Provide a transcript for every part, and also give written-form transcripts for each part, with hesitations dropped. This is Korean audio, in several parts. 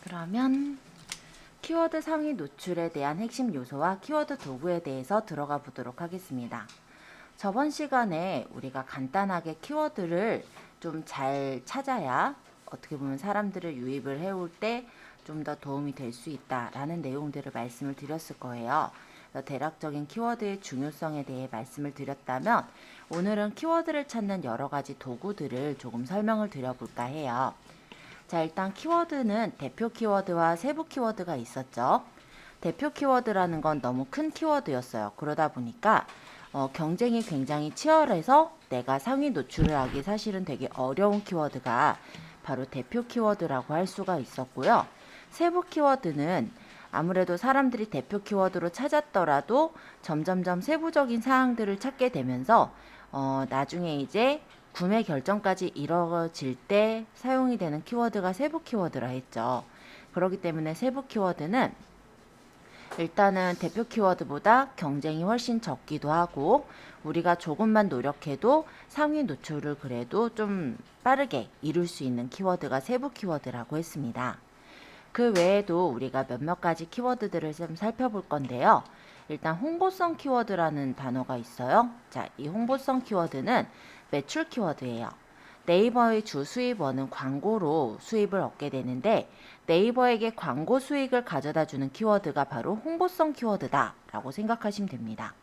그러면 키워드 상위 노출에 대한 핵심 요소와 키워드 도구에 대해서 들어가 보도록 하겠습니다. 저번 시간에 우리가 간단하게 키워드를 좀 잘 찾아야 어떻게 보면 사람들을 유입을 해올 때 좀 더 도움이 될 수 있다라는 내용들을 말씀을 드렸을 거예요. 대략적인 키워드의 중요성에 대해 말씀을 드렸다면 오늘은 키워드를 찾는 여러 가지 도구들을 조금 설명을 드려볼까 해요. 자, 일단 키워드는 대표 키워드와 세부 키워드가 있었죠. 대표 키워드라는 건 너무 큰 키워드였어요. 그러다 보니까 경쟁이 굉장히 치열해서 내가 상위 노출을 하기 사실은 되게 어려운 키워드가 바로 대표 키워드라고 할 수가 있었고요. 세부 키워드는 아무래도 사람들이 대표 키워드로 찾았더라도 점점점 세부적인 사항들을 찾게 되면서 나중에 이제 구매 결정까지 이루어질 때 사용이 되는 키워드가 세부 키워드라 했죠. 그렇기 때문에 세부 키워드는 일단은 대표 키워드보다 경쟁이 훨씬 적기도 하고 우리가 조금만 노력해도 상위 노출을 그래도 좀 빠르게 이룰 수 있는 키워드가 세부 키워드라고 했습니다. 그 외에도 우리가 몇몇 가지 키워드들을 좀 살펴볼 건데요. 일단 홍보성 키워드라는 단어가 있어요. 자, 이 홍보성 키워드는 매출 키워드예요. 네이버의 주 수입원은 광고로 수입을 얻게 되는데 네이버에게 광고 수익을 가져다 주는 키워드가 바로 홍보성 키워드다 라고 생각하시면 됩니다.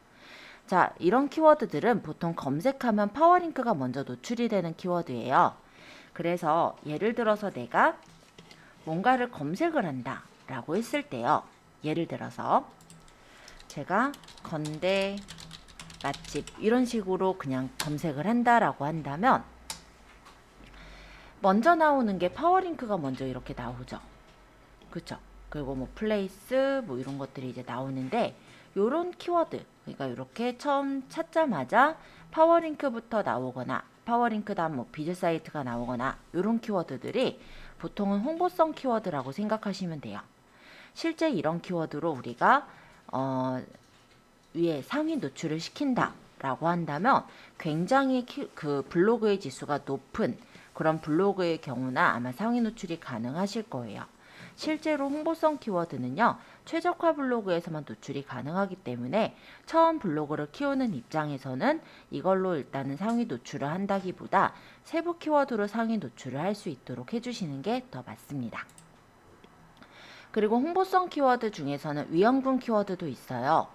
자, 이런 키워드들은 보통 검색하면 파워링크가 먼저 노출이 되는 키워드예요. 그래서 예를 들어서 내가 뭔가를 검색을 한다 라고 했을 때요. 예를 들어서 제가 건대 맛집 이런 식으로 그냥 검색을 한다라고 한다면 먼저 나오는 게 파워링크가 먼저 이렇게 나오죠. 그쵸? 그리고 뭐 플레이스 뭐 이런 것들이 이제 나오는데 요런 키워드 그러니까 이렇게 처음 찾자마자 파워링크부터 나오거나 파워링크 다음 뭐 비즈 사이트가 나오거나 요런 키워드들이 보통은 홍보성 키워드라고 생각하시면 돼요. 실제 이런 키워드로 우리가 위에 상위 노출을 시킨다 라고 한다면 굉장히 그 블로그의 지수가 높은 그런 블로그의 경우나 아마 상위 노출이 가능하실 거예요. 실제로 홍보성 키워드는요. 최적화 블로그에서만 노출이 가능하기 때문에 처음 블로그를 키우는 입장에서는 이걸로 일단은 상위 노출을 한다기보다 세부 키워드로 상위 노출을 할 수 있도록 해주시는 게 더 맞습니다. 그리고 홍보성 키워드 중에서는 위험군 키워드도 있어요.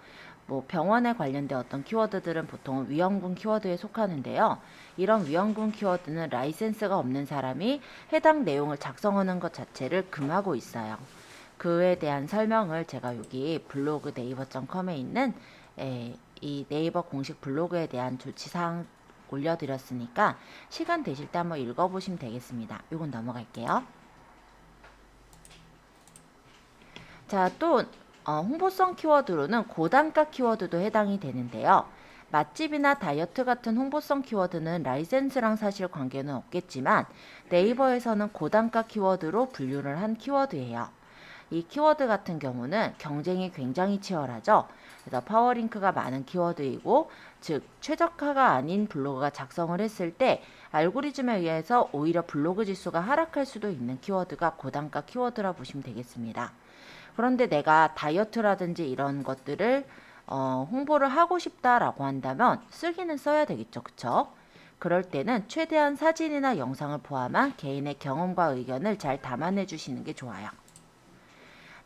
뭐 병원에 관련된 어떤 키워드들은 보통 위험군 키워드에 속하는데요. 이런 위험군 키워드는 라이센스가 없는 사람이 해당 내용을 작성하는 것 자체를 금하고 있어요. 그에 대한 설명을 제가 여기 블로그 네이버.com에 있는 이 네이버 공식 블로그에 대한 조치사항 올려드렸으니까 시간 되실 때 한번 읽어보시면 되겠습니다. 이건 넘어갈게요. 자, 또 홍보성 키워드로는 고단가 키워드도 해당이 되는데요. 맛집이나 다이어트 같은 홍보성 키워드는 라이센스랑 사실 관계는 없겠지만 네이버에서는 고단가 키워드로 분류를 한 키워드예요. 이 키워드 같은 경우는 경쟁이 굉장히 치열하죠. 그래서 파워링크가 많은 키워드이고 즉 최적화가 아닌 블로그가 작성을 했을 때 알고리즘에 의해서 오히려 블로그 지수가 하락할 수도 있는 키워드가 고단가 키워드라 보시면 되겠습니다. 그런데 내가 다이어트라든지 이런 것들을 홍보를 하고 싶다라고 한다면 쓰기는 써야 되겠죠. 그쵸? 그럴 때는 최대한 사진이나 영상을 포함한 개인의 경험과 의견을 잘 담아내 주시는 게 좋아요.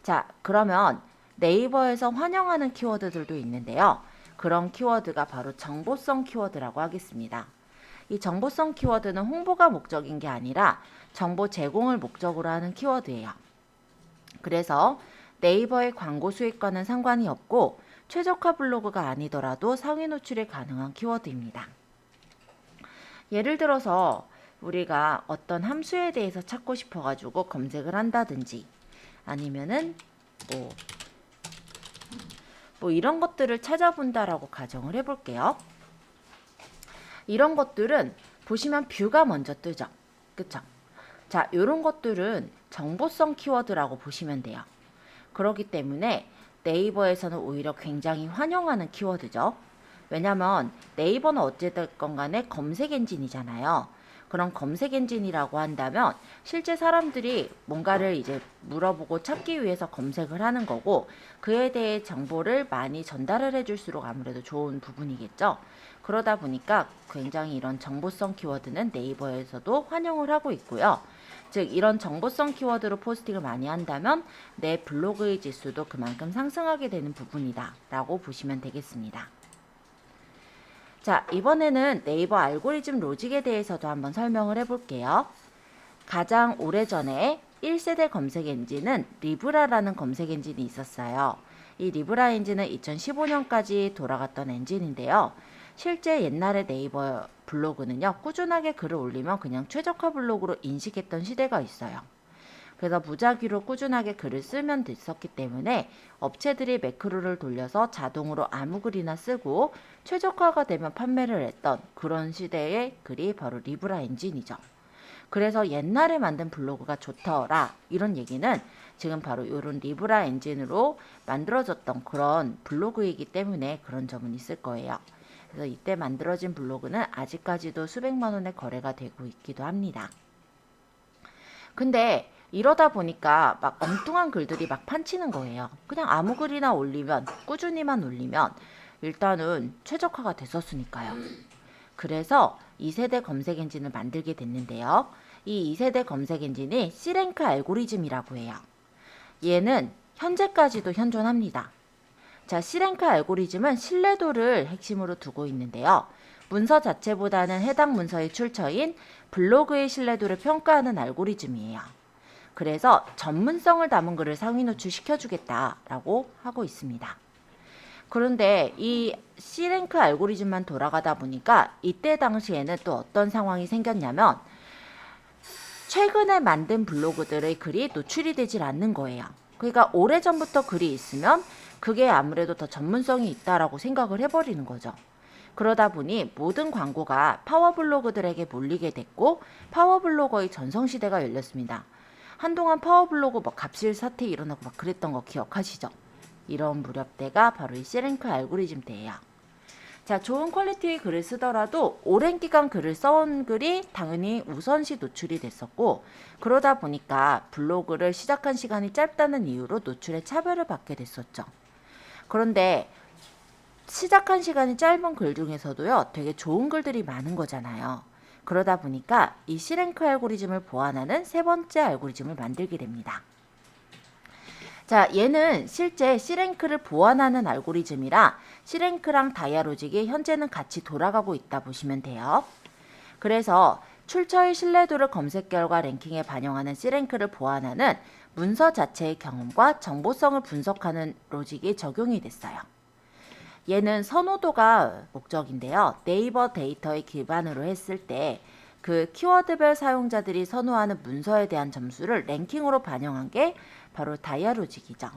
자, 그러면 네이버에서 환영하는 키워드들도 있는데요. 그런 키워드가 바로 정보성 키워드라고 하겠습니다. 이 정보성 키워드는 홍보가 목적인 게 아니라 정보 제공을 목적으로 하는 키워드예요. 그래서 네이버의 광고 수익과는 상관이 없고 최적화 블로그가 아니더라도 상위 노출이 가능한 키워드입니다. 예를 들어서 우리가 어떤 함수에 대해서 찾고 싶어가지고 검색을 한다든지 아니면은 뭐 이런 것들을 찾아본다라고 가정을 해볼게요. 이런 것들은 보시면 뷰가 먼저 뜨죠. 그쵸? 자, 이런 것들은 정보성 키워드라고 보시면 돼요. 그렇기 때문에 네이버에서는 오히려 굉장히 환영하는 키워드죠. 왜냐면 네이버는 어찌됐건 간에 검색 엔진이잖아요. 그런 검색 엔진이라고 한다면 실제 사람들이 뭔가를 이제 물어보고 찾기 위해서 검색을 하는 거고 그에 대해 정보를 많이 전달을 해줄수록 아무래도 좋은 부분이겠죠. 그러다 보니까 굉장히 이런 정보성 키워드는 네이버에서도 환영을 하고 있고요. 즉 이런 정보성 키워드로 포스팅을 많이 한다면 내 블로그의 지수도 그만큼 상승하게 되는 부분이다 라고 보시면 되겠습니다. 자, 이번에는 네이버 알고리즘 로직에 대해서도 한번 설명을 해볼게요. 가장 오래전에 1세대 검색 엔진은 리브라라는 검색 엔진이 있었어요. 이 리브라 엔진은 2015년까지 돌아갔던 엔진인데요. 실제 옛날의 네이버 블로그는요, 꾸준하게 글을 올리면 그냥 최적화 블로그로 인식했던 시대가 있어요. 그래서 무작위로 꾸준하게 글을 쓰면 됐었기 때문에 업체들이 매크로를 돌려서 자동으로 아무 글이나 쓰고 최적화가 되면 판매를 했던 그런 시대의 글이 바로 리브라 엔진이죠. 그래서 옛날에 만든 블로그가 좋더라 이런 얘기는 지금 바로 이런 리브라 엔진으로 만들어졌던 그런 블로그이기 때문에 그런 점은 있을 거예요. 그래서 이때 만들어진 블로그는 아직까지도 수백만 원의 거래가 되고 있기도 합니다. 근데 이러다 보니까 막 엉뚱한 글들이 막 판치는 거예요. 그냥 아무 글이나 올리면 꾸준히만 올리면 일단은 최적화가 됐었으니까요. 그래서 2세대 검색 엔진을 만들게 됐는데요. 이 2세대 검색 엔진이 C랭크 알고리즘이라고 해요. 얘는 현재까지도 현존합니다. 자, C랭크 알고리즘은 신뢰도를 핵심으로 두고 있는데요. 문서 자체보다는 해당 문서의 출처인 블로그의 신뢰도를 평가하는 알고리즘이에요. 그래서 전문성을 담은 글을 상위 노출시켜주겠다라고 하고 있습니다. 그런데 이 C랭크 알고리즘만 돌아가다 보니까 이때 당시에는 또 어떤 상황이 생겼냐면 최근에 만든 블로그들의 글이 노출이 되질 않는 거예요. 그러니까 오래전부터 글이 있으면 그게 아무래도 더 전문성이 있다라고 생각을 해버리는 거죠. 그러다 보니 모든 광고가 파워블로그들에게 몰리게 됐고 파워블로거의 전성시대가 열렸습니다. 한동안 파워블로그 뭐 갑질 사태 일어나고 막 그랬던 거 기억하시죠? 이런 무렵대가 바로 이 C랭크 알고리즘 때예요. 자, 좋은 퀄리티의 글을 쓰더라도 오랜 기간 글을 써온 글이 당연히 우선시 노출이 됐었고 그러다 보니까 블로그를 시작한 시간이 짧다는 이유로 노출에 차별을 받게 됐었죠. 그런데 시작한 시간이 짧은 글 중에서도요, 되게 좋은 글들이 많은 거잖아요. 그러다 보니까 이 C랭크 알고리즘을 보완하는 세 번째 알고리즘을 만들게 됩니다. 자, 얘는 실제 C랭크를 보완하는 알고리즘이라 C랭크랑 다이아로직이 현재는 같이 돌아가고 있다 보시면 돼요. 그래서 출처의 신뢰도를 검색 결과 랭킹에 반영하는 C랭크를 보완하는 문서 자체의 경험과 정보성을 분석하는 로직이 적용이 됐어요. 얘는 선호도가 목적인데요. 네이버 데이터에 기반으로 했을 때 그 키워드별 사용자들이 선호하는 문서에 대한 점수를 랭킹으로 반영한 게 바로 다이아로직이죠.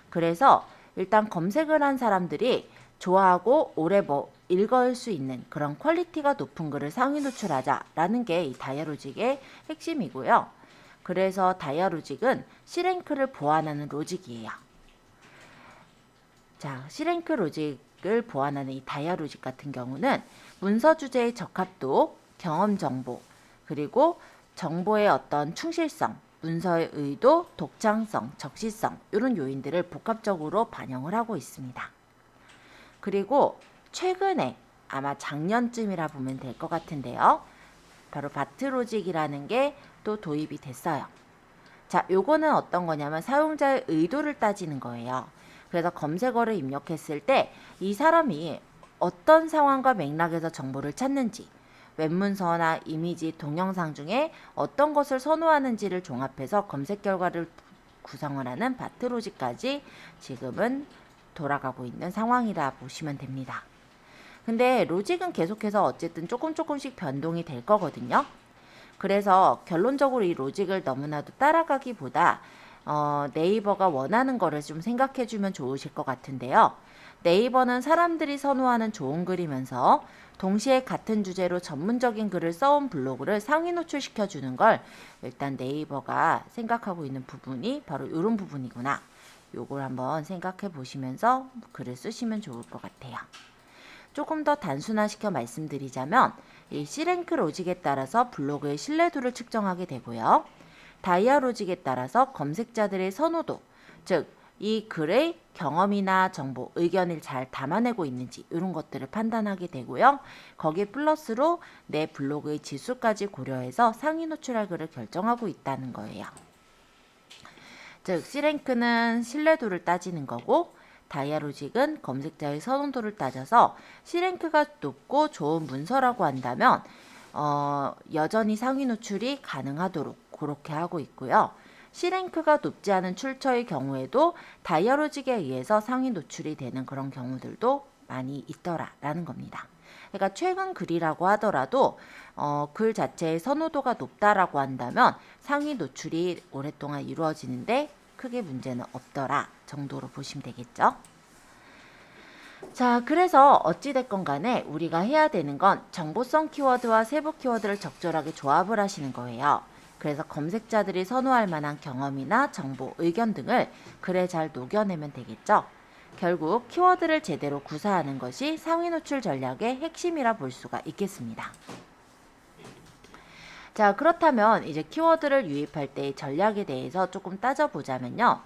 그래서 일단 검색을 한 사람들이 좋아하고 오래 읽을 수 있는 그런 퀄리티가 높은 글을 상위 노출하자라는 게 이 다이아로직의 핵심이고요. 그래서 다이아로직은 C랭크를 보완하는 로직이에요. 자, C랭크 로직을 보완하는 이 다이아로직 같은 경우는 문서 주제의 적합도, 경험 정보, 그리고 정보의 어떤 충실성, 문서의 의도, 독창성, 적시성 이런 요인들을 복합적으로 반영을 하고 있습니다. 그리고 최근에 아마 작년쯤이라 보면 될 것 같은데요. 바로 바트로직이라는 게 또 도입이 됐어요. 자, 요거는 어떤 거냐면 사용자의 의도를 따지는 거예요. 그래서 검색어를 입력했을 때 이 사람이 어떤 상황과 맥락에서 정보를 찾는지, 웹문서나 이미지, 동영상 중에 어떤 것을 선호하는지를 종합해서 검색 결과를 구성을 하는 바트로직까지 지금은 돌아가고 있는 상황이라 보시면 됩니다. 근데 로직은 계속해서 어쨌든 조금씩 변동이 될 거거든요. 그래서 결론적으로 이 로직을 너무나도 따라가기보다 네이버가 원하는 거를 좀 생각해 주면 좋으실 것 같은데요. 네이버는 사람들이 선호하는 좋은 글이면서 동시에 같은 주제로 전문적인 글을 써온 블로그를 상위 노출시켜 주는 걸 일단 네이버가 생각하고 있는 부분이 바로 이런 부분이구나. 요걸 한번 생각해 보시면서 글을 쓰시면 좋을 것 같아요. 조금 더 단순화시켜 말씀드리자면 이 C랭크 로직에 따라서 블로그의 신뢰도를 측정하게 되고요. 다이아 로직에 따라서 검색자들의 선호도, 즉 이 글의 경험이나 정보, 의견을 잘 담아내고 있는지 이런 것들을 판단하게 되고요. 거기에 플러스로 내 블로그의 지수까지 고려해서 상위 노출할 글을 결정하고 있다는 거예요. 즉 C랭크는 신뢰도를 따지는 거고 다이아 로직은 검색자의 선호도를 따져서 C랭크가 높고 좋은 문서라고 한다면 여전히 상위 노출이 가능하도록 그렇게 하고 있고요. C랭크가 높지 않은 출처의 경우에도 다이아 로직에 의해서 상위 노출이 되는 그런 경우들도 많이 있더라라는 겁니다. 그러니까 최근 글이라고 하더라도 글 자체의 선호도가 높다라고 한다면 상위 노출이 오랫동안 이루어지는데 크게 문제는 없더라 정도로 보시면 되겠죠. 자, 그래서 어찌됐건 간에 우리가 해야 되는 건 정보성 키워드와 세부 키워드를 적절하게 조합을 하시는 거예요. 그래서 검색자들이 선호할 만한 경험이나 정보, 의견 등을 글에 잘 녹여내면 되겠죠. 결국 키워드를 제대로 구사하는 것이 상위 노출 전략의 핵심이라 볼 수가 있겠습니다. 자, 그렇다면 이제 키워드를 유입할 때의 전략에 대해서 조금 따져보자면요.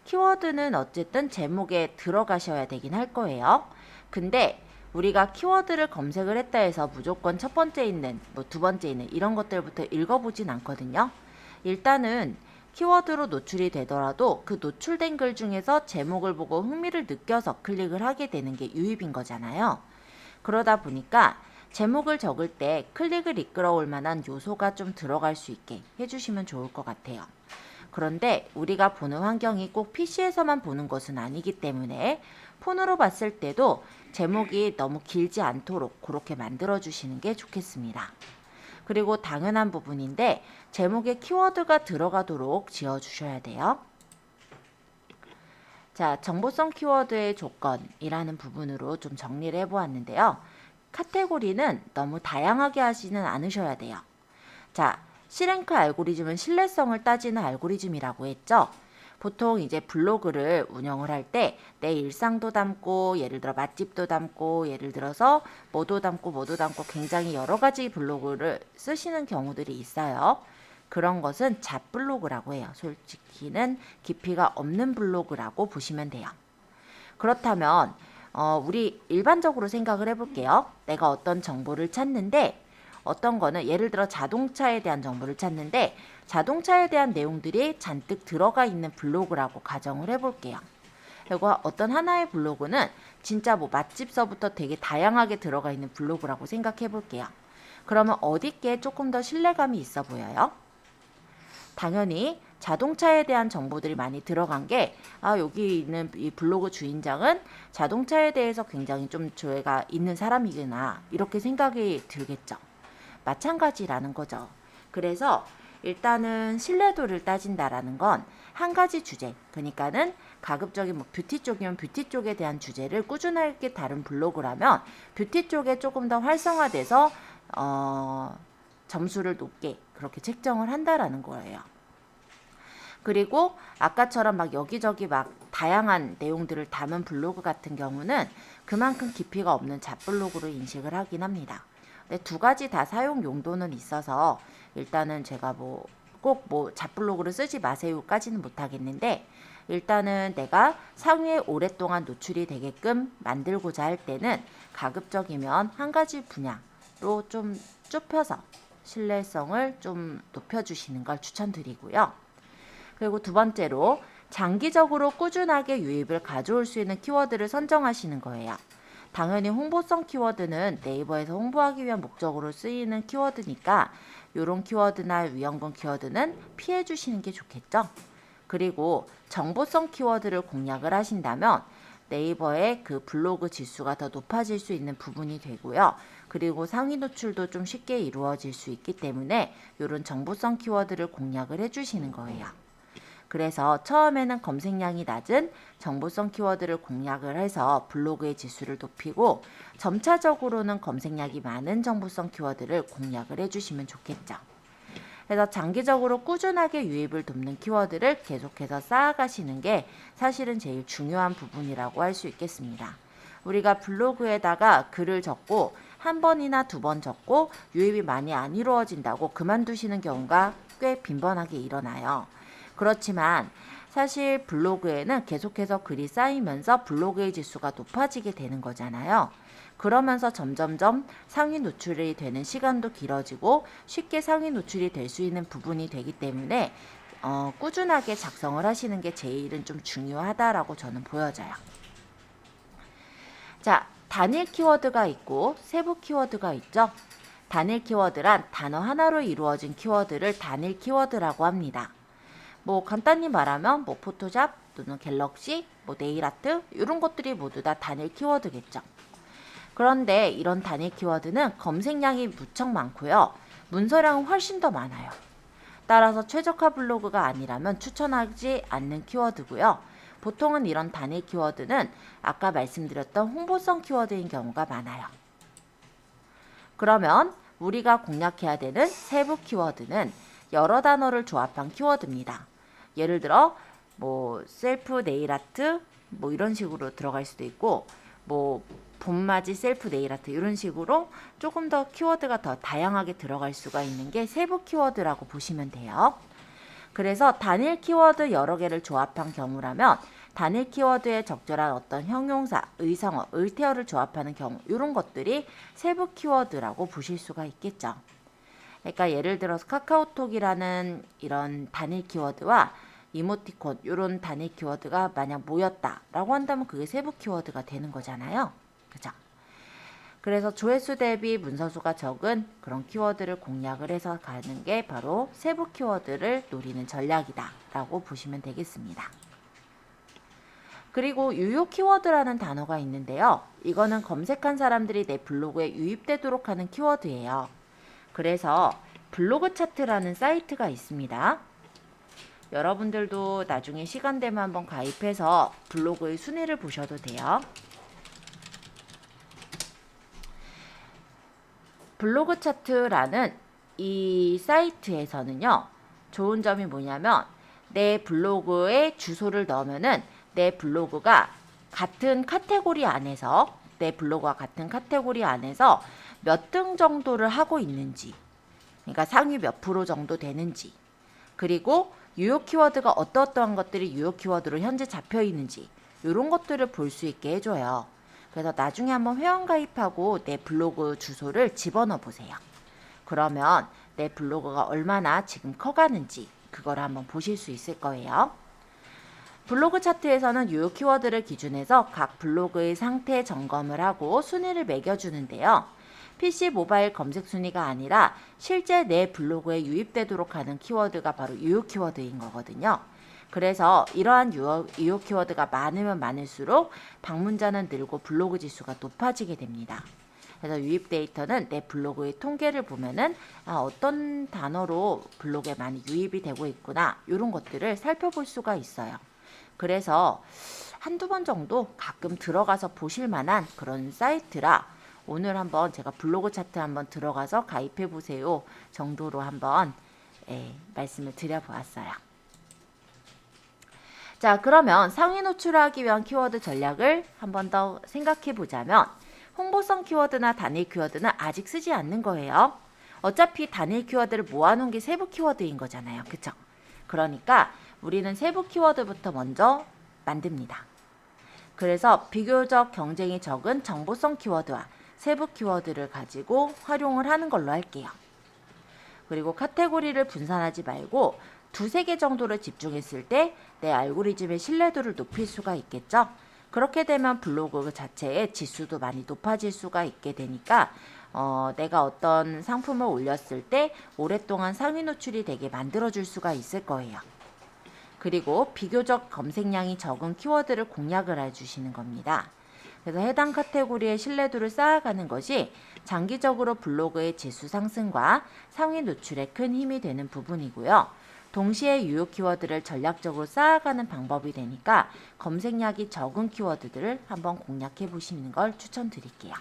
키워드는 어쨌든 제목에 들어가셔야 되긴 할 거예요. 근데 우리가 키워드를 검색을 했다 해서 무조건 첫 번째 있는, 두 번째 있는 이런 것들부터 읽어보진 않거든요. 일단은 키워드로 노출이 되더라도 그 노출된 글 중에서 제목을 보고 흥미를 느껴서 클릭을 하게 되는 게 유입인 거잖아요. 그러다 보니까 제목을 적을 때 클릭을 이끌어올 만한 요소가 좀 들어갈 수 있게 해주시면 좋을 것 같아요. 그런데 우리가 보는 환경이 꼭 PC에서만 보는 것은 아니기 때문에 폰으로 봤을 때도 제목이 너무 길지 않도록 그렇게 만들어 주시는 게 좋겠습니다. 그리고 당연한 부분인데 제목에 키워드가 들어가도록 지어 주셔야 돼요. 자, 정보성 키워드의 조건이라는 부분으로 좀 정리를 해보았는데요. 카테고리는 너무 다양하게 하지는 않으셔야 돼요. 자, C랭크 알고리즘은 신뢰성을 따지는 알고리즘이라고 했죠. 보통 이제 블로그를 운영을 할 때 내 일상도 담고 예를 들어 맛집도 담고 예를 들어서 뭐도 담고 굉장히 여러 가지 블로그를 쓰시는 경우들이 있어요. 그런 것은 잡블로그라고 해요. 솔직히는 깊이가 없는 블로그라고 보시면 돼요. 그렇다면 우리 일반적으로 생각을 해볼게요. 내가 어떤 정보를 찾는데 어떤 거는 예를 들어 자동차에 대한 정보를 찾는데 자동차에 대한 내용들이 잔뜩 들어가 있는 블로그라고 가정을 해볼게요. 그리고 어떤 하나의 블로그는 진짜 뭐 맛집서부터 되게 다양하게 들어가 있는 블로그라고 생각해 볼게요. 그러면 어디께 조금 더 신뢰감이 있어 보여요? 당연히 자동차에 대한 정보들이 많이 들어간 게 여기 있는 이 블로그 주인장은 자동차에 대해서 굉장히 좀 조예가 있는 사람이구나 이렇게 생각이 들겠죠. 마찬가지라는 거죠. 그래서 일단은 신뢰도를 따진다라는 건 한 가지 주제, 그러니까는 가급적인 뭐 뷰티 쪽이면 뷰티 쪽에 대한 주제를 꾸준하게 다룬 블로그라면 뷰티 쪽에 조금 더 활성화돼서 점수를 높게 그렇게 책정을 한다라는 거예요. 그리고 아까처럼 막 여기저기 막 다양한 내용들을 담은 블로그 같은 경우는 그만큼 깊이가 없는 잡블로그로 인식을 하긴 합니다. 근데 두 가지 다 사용 용도는 있어서 일단은 제가 꼭 잡블로그를 쓰지 마세요까지는 못하겠는데 일단은 내가 상위에 오랫동안 노출이 되게끔 만들고자 할 때는 가급적이면 한 가지 분야로 좀 좁혀서 신뢰성을 좀 높여주시는 걸 추천드리고요. 그리고 두 번째로 장기적으로 꾸준하게 유입을 가져올 수 있는 키워드를 선정하시는 거예요. 당연히 홍보성 키워드는 네이버에서 홍보하기 위한 목적으로 쓰이는 키워드니까 이런 키워드나 위험군 키워드는 피해 주시는 게 좋겠죠. 그리고 정보성 키워드를 공략을 하신다면 네이버의 그 블로그 지수가 더 높아질 수 있는 부분이 되고요. 그리고 상위 노출도 좀 쉽게 이루어질 수 있기 때문에 이런 정보성 키워드를 공략을 해주시는 거예요. 그래서 처음에는 검색량이 낮은 정보성 키워드를 공략을 해서 블로그의 지수를 높이고 점차적으로는 검색량이 많은 정보성 키워드를 공략을 해주시면 좋겠죠. 그래서 장기적으로 꾸준하게 유입을 돕는 키워드를 계속해서 쌓아가시는 게 사실은 제일 중요한 부분이라고 할 수 있겠습니다. 우리가 블로그에다가 글을 적고 한 번이나 두 번 적고 유입이 많이 안 이루어진다고 그만두시는 경우가 꽤 빈번하게 일어나요. 그렇지만 사실 블로그에는 계속해서 글이 쌓이면서 블로그의 지수가 높아지게 되는 거잖아요. 그러면서 점점점 상위 노출이 되는 시간도 길어지고 쉽게 상위 노출이 될 수 있는 부분이 되기 때문에 꾸준하게 작성을 하시는 게 제일은 좀 중요하다라고 저는 보여져요. 자, 단일 키워드가 있고 세부 키워드가 있죠. 단일 키워드란 단어 하나로 이루어진 키워드를 단일 키워드라고 합니다. 뭐 간단히 말하면 뭐 포토샵 또는 갤럭시, 뭐 네일아트 이런 것들이 모두 다 단일 키워드겠죠. 그런데 이런 단일 키워드는 검색량이 무척 많고요. 문서량은 훨씬 더 많아요. 따라서 최적화 블로그가 아니라면 추천하지 않는 키워드고요. 보통은 이런 단일 키워드는 아까 말씀드렸던 홍보성 키워드인 경우가 많아요. 그러면 우리가 공략해야 되는 세부 키워드는 여러 단어를 조합한 키워드입니다. 예를 들어 뭐 셀프 네일 아트 뭐 이런 식으로 들어갈 수도 있고 뭐 봄맞이 셀프 네일 아트 이런 식으로 조금 더 키워드가 더 다양하게 들어갈 수가 있는 게 세부 키워드라고 보시면 돼요. 그래서 단일 키워드 여러 개를 조합한 경우라면 단일 키워드에 적절한 어떤 형용사, 의성어, 을태어를 조합하는 경우 이런 것들이 세부 키워드라고 보실 수가 있겠죠. 그러니까 예를 들어서 카카오톡이라는 이런 단일 키워드와 이모티콘 이런 단일 키워드가 만약 모였다라고 한다면 그게 세부 키워드가 되는 거잖아요. 그죠? 그래서 조회수 대비 문서수가 적은 그런 키워드를 공략을 해서 가는 게 바로 세부 키워드를 노리는 전략이다 라고 보시면 되겠습니다. 그리고 유효 키워드라는 단어가 있는데요. 이거는 검색한 사람들이 내 블로그에 유입되도록 하는 키워드예요. 그래서 블로그 차트라는 사이트가 있습니다. 여러분들도 나중에 시간 되면 한번 가입해서 블로그의 순위를 보셔도 돼요. 블로그 차트라는 이 사이트에서는요. 좋은 점이 뭐냐면 내 블로그에 주소를 넣으면은 내 블로그가 같은 카테고리 안에서 몇 등 정도를 하고 있는지, 그러니까 상위 몇 프로 정도 되는지, 그리고 유효 키워드가 어떠한 것들이 유효 키워드로 현재 잡혀 있는지 이런 것들을 볼 수 있게 해줘요. 그래서 나중에 한번 회원 가입하고 내 블로그 주소를 집어넣어 보세요. 그러면 내 블로그가 얼마나 지금 커가는지 그걸 한번 보실 수 있을 거예요. 블로그 차트에서는 유효 키워드를 기준해서 각 블로그의 상태 점검을 하고 순위를 매겨주는데요. PC 모바일 검색 순위가 아니라 실제 내 블로그에 유입되도록 하는 키워드가 바로 유효 키워드인 거거든요. 그래서 이러한 유효 키워드가 많으면 많을수록 방문자는 늘고 블로그 지수가 높아지게 됩니다. 그래서 유입 데이터는 내 블로그의 통계를 보면은 어떤 단어로 블로그에 많이 유입이 되고 있구나 이런 것들을 살펴볼 수가 있어요. 그래서 한두 번 정도 가끔 들어가서 보실 만한 그런 사이트라 오늘 한번 제가 블로그 차트 한번 들어가서 가입해 보세요 정도로 한번 말씀을 드려보았어요. 자, 그러면 상위 노출하기 위한 키워드 전략을 한번 더 생각해 보자면 홍보성 키워드나 단일 키워드는 아직 쓰지 않는 거예요. 어차피 단일 키워드를 모아놓은 게 세부 키워드인 거잖아요. 그쵸? 그러니까 우리는 세부 키워드부터 먼저 만듭니다. 그래서 비교적 경쟁이 적은 정보성 키워드와 세부 키워드를 가지고 활용을 하는 걸로 할게요. 그리고 카테고리를 분산하지 말고 두세 개 정도를 집중했을 때 내 알고리즘의 신뢰도를 높일 수가 있겠죠. 그렇게 되면 블로그 자체의 지수도 많이 높아질 수가 있게 되니까 내가 어떤 상품을 올렸을 때 오랫동안 상위 노출이 되게 만들어줄 수가 있을 거예요. 그리고 비교적 검색량이 적은 키워드를 공략을 해주시는 겁니다. 그래서 해당 카테고리의 신뢰도를 쌓아가는 것이 장기적으로 블로그의 지수 상승과 상위 노출에 큰 힘이 되는 부분이고요. 동시에 유효 키워드를 전략적으로 쌓아가는 방법이 되니까 검색량이 적은 키워드들을 한번 공략해 보시는 걸 추천드릴게요.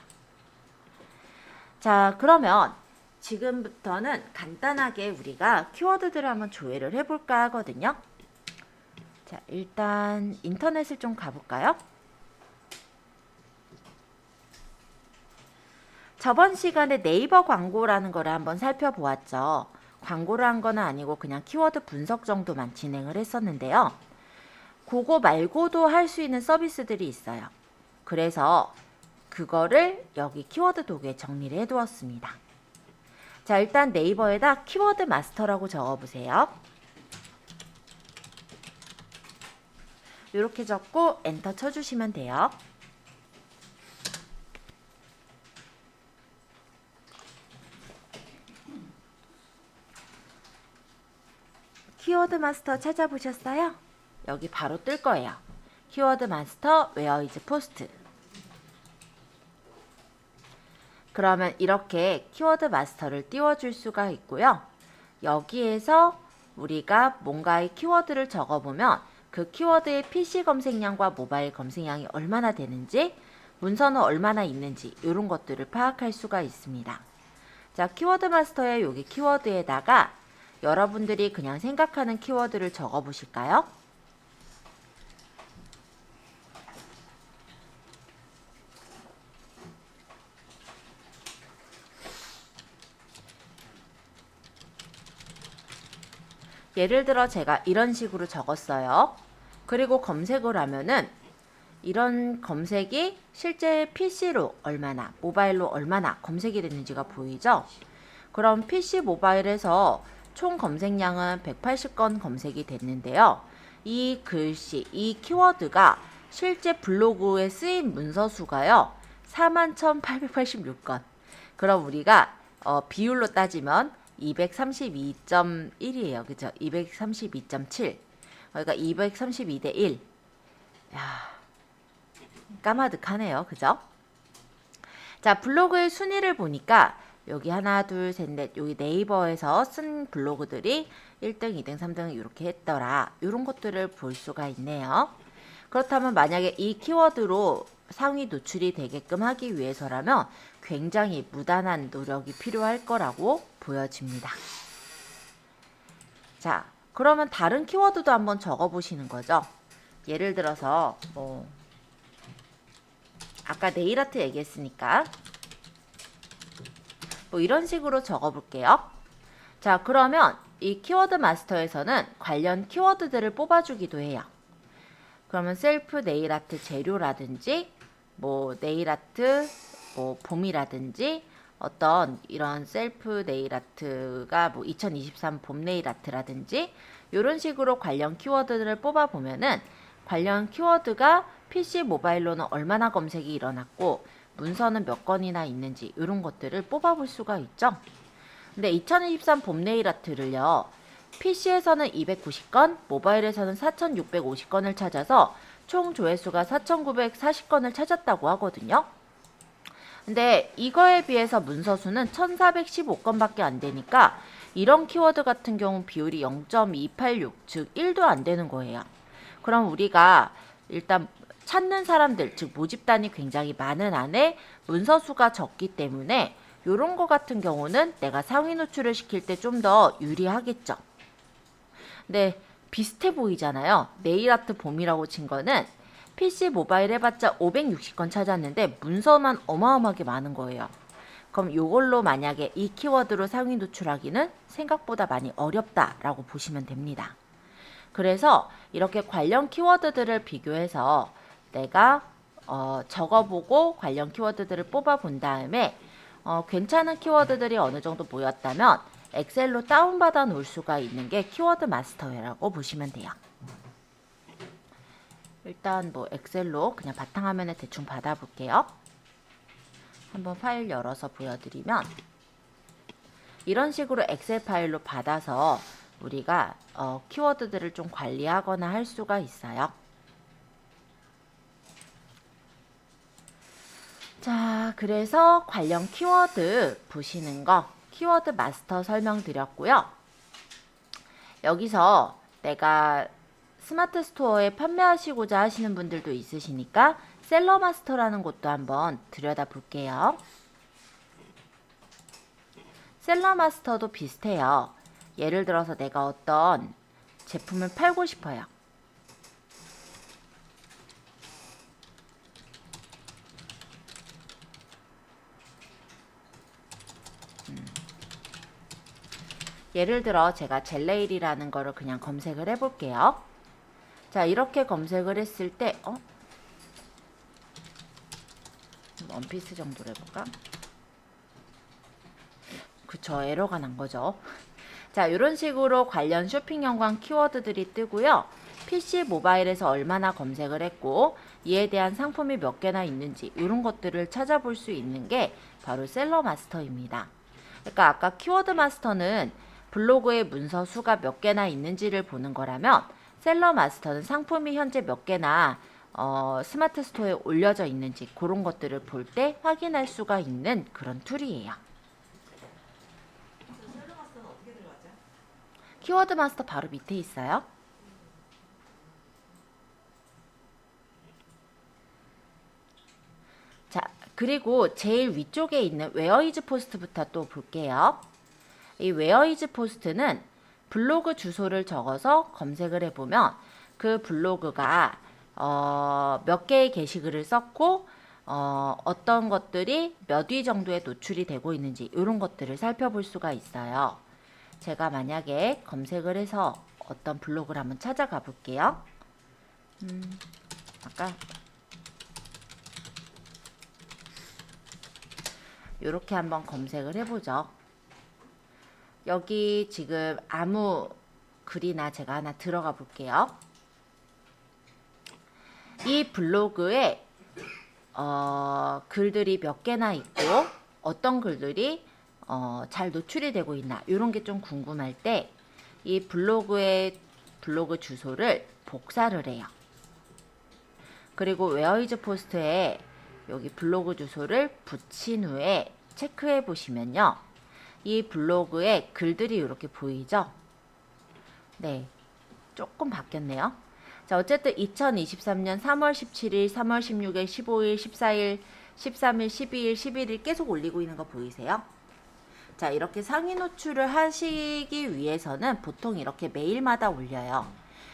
자, 그러면 지금부터는 간단하게 우리가 키워드들을 한번 조회를 해볼까 하거든요. 자, 일단 인터넷을 좀 가볼까요? 저번 시간에 네이버 광고라는 거를 한번 살펴보았죠. 광고를 한 거는 아니고 그냥 키워드 분석 정도만 진행을 했었는데요. 그거 말고도 할 수 있는 서비스들이 있어요. 그래서 그거를 여기 키워드 도구에 정리를 해두었습니다. 자, 일단 네이버에다 키워드 마스터라고 적어보세요. 이렇게 적고 엔터 쳐주시면 돼요. 키워드 마스터 찾아보셨어요? 여기 바로 뜰 거예요. 키워드 마스터 웨어 이즈 포스트. 그러면 이렇게 키워드 마스터를 띄워줄 수가 있고요. 여기에서 우리가 뭔가의 키워드를 적어보면 그 키워드의 PC 검색량과 모바일 검색량이 얼마나 되는지, 문서는 얼마나 있는지 이런 것들을 파악할 수가 있습니다. 자, 키워드 마스터의 여기 키워드에다가 여러분들이 그냥 생각하는 키워드를 적어보실까요? 예를 들어 제가 이런 식으로 적었어요. 그리고 검색을 하면은 이런 검색이 실제 PC로 얼마나, 모바일로 얼마나 검색이 됐는지가 보이죠? 그럼 PC 모바일에서 총 검색량은 180건 검색이 됐는데요. 이 글씨, 이 키워드가 실제 블로그에 쓰인 문서 수가요. 41,886건. 그럼 우리가 비율로 따지면 232.1이에요. 그죠? 232.7. 그러니까 232대 1. 야, 까마득하네요. 그죠? 자, 블로그의 순위를 보니까 여기 하나, 둘, 셋, 넷, 여기 네이버에서 쓴 블로그들이 1등, 2등, 3등 이렇게 했더라. 이런 것들을 볼 수가 있네요. 그렇다면 만약에 이 키워드로 상위 노출이 되게끔 하기 위해서라면 굉장히 무단한 노력이 필요할 거라고 보여집니다. 자, 그러면 다른 키워드도 한번 적어보시는 거죠. 예를 들어서 아까 네일아트 얘기했으니까 이런 식으로 적어볼게요. 자, 그러면 이 키워드 마스터에서는 관련 키워드들을 뽑아주기도 해요. 그러면 셀프 네일아트 재료라든지 네일아트 봄이라든지 어떤 이런 셀프 네일아트가 2023 봄 네일아트라든지 이런 식으로 관련 키워드들을 뽑아보면은 관련 키워드가 PC 모바일로는 얼마나 검색이 일어났고 문서는 몇 건이나 있는지 이런 것들을 뽑아볼 수가 있죠. 근데 2023 봄 네일아트를요. PC에서는 290건, 모바일에서는 4,650건을 찾아서 총 조회수가 4,940건을 찾았다고 하거든요. 근데 이거에 비해서 문서수는 1,415건밖에 안 되니까 이런 키워드 같은 경우 비율이 0.286, 즉 1도 안 되는 거예요. 그럼 우리가 일단 찾는 사람들, 즉 모집단이 굉장히 많은 안에 문서수가 적기 때문에 이런 거 같은 경우는 내가 상위 노출을 시킬 때 좀 더 유리하겠죠. 근데 비슷해 보이잖아요. 네일아트 봄이라고 친 거는 PC 모바일 해봤자 560건 찾았는데 문서만 어마어마하게 많은 거예요. 그럼 이걸로 만약에 이 키워드로 상위 노출하기는 생각보다 많이 어렵다라고 보시면 됩니다. 그래서 이렇게 관련 키워드들을 비교해서 내가 적어보고 관련 키워드들을 뽑아본 다음에 괜찮은 키워드들이 어느 정도 모였다면 엑셀로 다운받아 놓을 수가 있는 게 키워드 마스터라고 보시면 돼요. 일단 엑셀로 그냥 바탕화면에 대충 받아볼게요. 한번 파일 열어서 보여드리면 이런 식으로 엑셀 파일로 받아서 우리가 키워드들을 좀 관리하거나 할 수가 있어요. 자, 그래서 관련 키워드 보시는 거 키워드 마스터 설명드렸고요. 여기서 내가 스마트 스토어에 판매하시고자 하시는 분들도 있으시니까 셀러 마스터라는 곳도 한번 들여다볼게요. 셀러 마스터도 비슷해요. 예를 들어서 내가 어떤 제품을 팔고 싶어요. 예를 들어 제가 젤레일이라는 거를 그냥 검색을 해볼게요. 자, 이렇게 검색을 했을 때 원피스 정도로 해볼까? 그쵸, 에러가 난 거죠. 자, 이런 식으로 관련 쇼핑 연관 키워드들이 뜨고요. PC 모바일에서 얼마나 검색을 했고 이에 대한 상품이 몇 개나 있는지 이런 것들을 찾아볼 수 있는 게 바로 셀러 마스터입니다. 그러니까 아까 키워드 마스터는 블로그의 문서 수가 몇 개나 있는지를 보는 거라면 셀러 마스터는 상품이 현재 몇 개나 스마트 스토어에 올려져 있는지 그런 것들을 볼 때 확인할 수가 있는 그런 툴이에요. 키워드 마스터 바로 밑에 있어요. 자, 그리고 제일 위쪽에 있는 웨어 이즈 포스트부터 또 볼게요. 이 웨어 이즈 포스트는 블로그 주소를 적어서 검색을 해보면 그 블로그가 몇 개의 게시글을 썼고 어떤 것들이 몇 위 정도에 노출이 되고 있는지 이런 것들을 살펴볼 수가 있어요. 제가 만약에 검색을 해서 어떤 블로그를 한번 찾아가 볼게요. 아까 이렇게 한번 검색을 해보죠. 여기 지금 아무 글이나 제가 하나 들어가 볼게요. 이 블로그에 글들이 몇 개나 있고 어떤 글들이 잘 노출이 되고 있나 이런 게 좀 궁금할 때 이 블로그의 블로그 주소를 복사를 해요. 그리고 웨어 이즈 포스트에 여기 블로그 주소를 붙인 후에 체크해 보시면요. 이 블로그에 글들이 이렇게 보이죠? 네, 조금 바뀌었네요. 자, 어쨌든 2023년 3월 17일, 3월 16일, 15일, 14일, 13일, 12일, 11일 계속 올리고 있는 거 보이세요? 자, 이렇게 상위 노출을 하시기 위해서는 보통 이렇게 매일마다 올려요.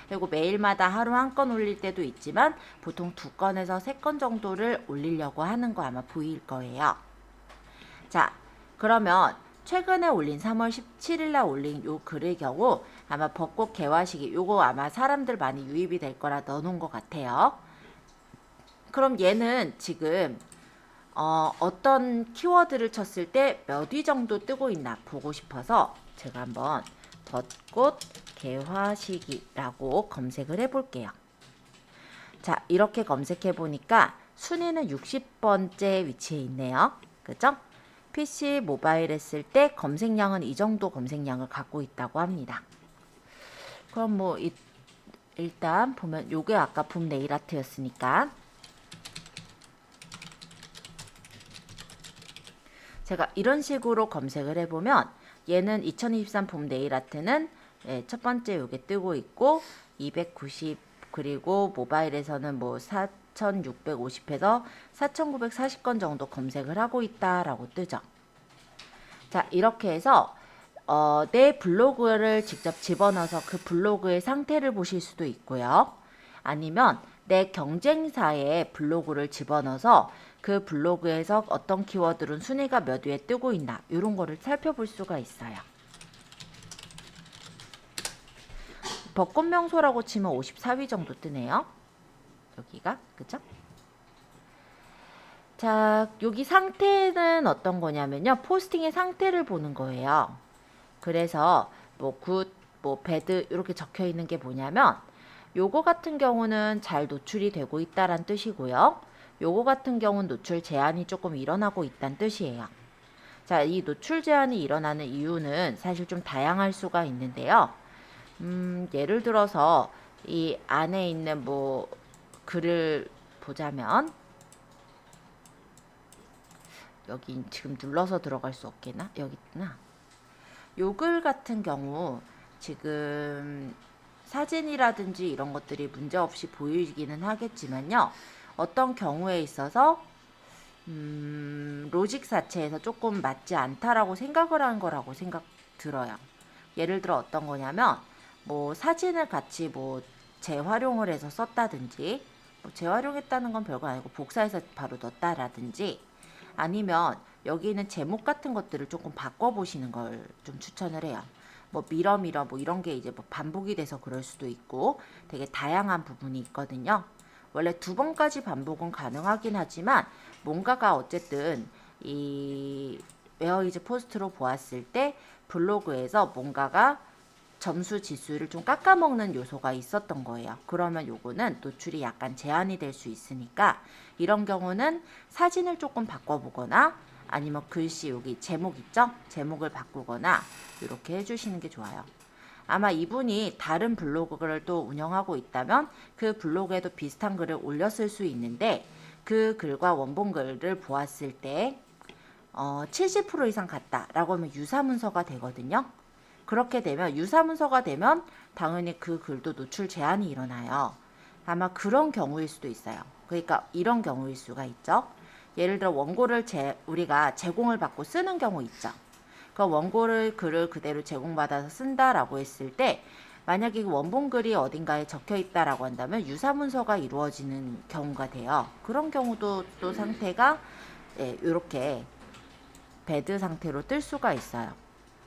그리고 매일마다 하루 한 건 올릴 때도 있지만 보통 2건에서 3건 정도를 올리려고 하는 거 아마 보일 거예요. 자, 그러면 최근에 올린 3월 17일 날 올린 요 글의 경우 아마 벚꽃 개화 시기 요거 아마 사람들 많이 유입이 될 거라 넣어놓은 것 같아요. 그럼 얘는 지금 어떤 키워드를 쳤을 때 몇 위 정도 뜨고 있나 보고 싶어서 제가 한번 벚꽃 개화 시기라고 검색을 해볼게요. 자, 이렇게 검색해 보니까 순위는 60번째 위치에 있네요. 그죠? PC 모바일 했을 때 검색량은 이 정도 검색량을 갖고 있다고 합니다. 그럼 뭐 일단 보면 요게 아까 봄 네일 아트였으니까 제가 이런 식으로 검색을 해보면 얘는 2023 봄 네일 아트는 첫 번째 요게 뜨고 있고 290 그리고 모바일에서는 뭐 4,650에서 4,940건 정도 검색을 하고 있다라고 뜨죠. 자, 이렇게 해서 내 블로그를 직접 집어넣어서 그 블로그의 상태를 보실 수도 있고요. 아니면 내 경쟁사의 블로그를 집어넣어서 그 블로그에서 어떤 키워드는 순위가 몇 위에 뜨고 있나 이런 거를 살펴볼 수가 있어요. 벚꽃 명소라고 치면 54위 정도 뜨네요. 여기가 그죠? 자, 여기 상태는 어떤 거냐면요. 포스팅의 상태를 보는 거예요. 그래서 뭐 굿, 뭐 배드 이렇게 적혀 있는 게 뭐냐면 요거 같은 경우는 잘 노출이 되고 있다란 뜻이고요. 요거 같은 경우는 노출 제한이 조금 일어나고 있다는 뜻이에요. 자, 이 노출 제한이 일어나는 이유는 사실 좀 다양할 수가 있는데요. 예를 들어서 이 안에 있는 뭐 글을 보자면 여기 지금 눌러서 들어갈 수 없겠나? 여기 있구나. 요 글 같은 경우 지금 사진이라든지 이런 것들이 문제없이 보이기는 하겠지만요. 어떤 경우에 있어서 로직 자체에서 조금 맞지 않다라고 생각을 한 거라고 생각 들어요. 예를 들어 어떤 거냐면 뭐 사진을 같이 뭐 재활용을 해서 썼다든지 뭐 재활용했다는 건 별거 아니고 복사해서 바로 넣었다라든지 아니면 여기 있는 제목 같은 것들을 조금 바꿔보시는 걸 좀 추천을 해요. 뭐 밀어 뭐 이런 게 이제 뭐 반복이 돼서 그럴 수도 있고 되게 다양한 부분이 있거든요. 원래 2번까지 반복은 가능하긴 하지만 뭔가가 어쨌든 이 웨어 이즈 포스트로 보았을 때 블로그에서 뭔가가 점수 지수를 좀 깎아먹는 요소가 있었던 거예요. 그러면 요거는 노출이 약간 제한이 될 수 있으니까 이런 경우는 사진을 조금 바꿔보거나 아니면 글씨 여기 제목 있죠? 제목을 바꾸거나 이렇게 해주시는 게 좋아요. 아마 이분이 다른 블로그를 또 운영하고 있다면 그 블로그에도 비슷한 글을 올렸을 수 있는데 그 글과 원본 글을 보았을 때 70% 이상 같다라고 하면 유사문서가 되거든요. 그렇게 되면 유사문서가 되면 당연히 그 글도 노출 제한이 일어나요. 아마 그런 경우일 수도 있어요. 그러니까 이런 경우일 수가 있죠. 예를 들어 원고를 우리가 제공을 받고 쓰는 경우 있죠. 그 원고를 글을 그대로 제공받아서 쓴다라고 했을 때 만약에 원본 글이 어딘가에 적혀 있다라고 한다면 유사문서가 이루어지는 경우가 돼요. 그런 경우도 또 상태가 이렇게 배드 상태로 뜰 수가 있어요.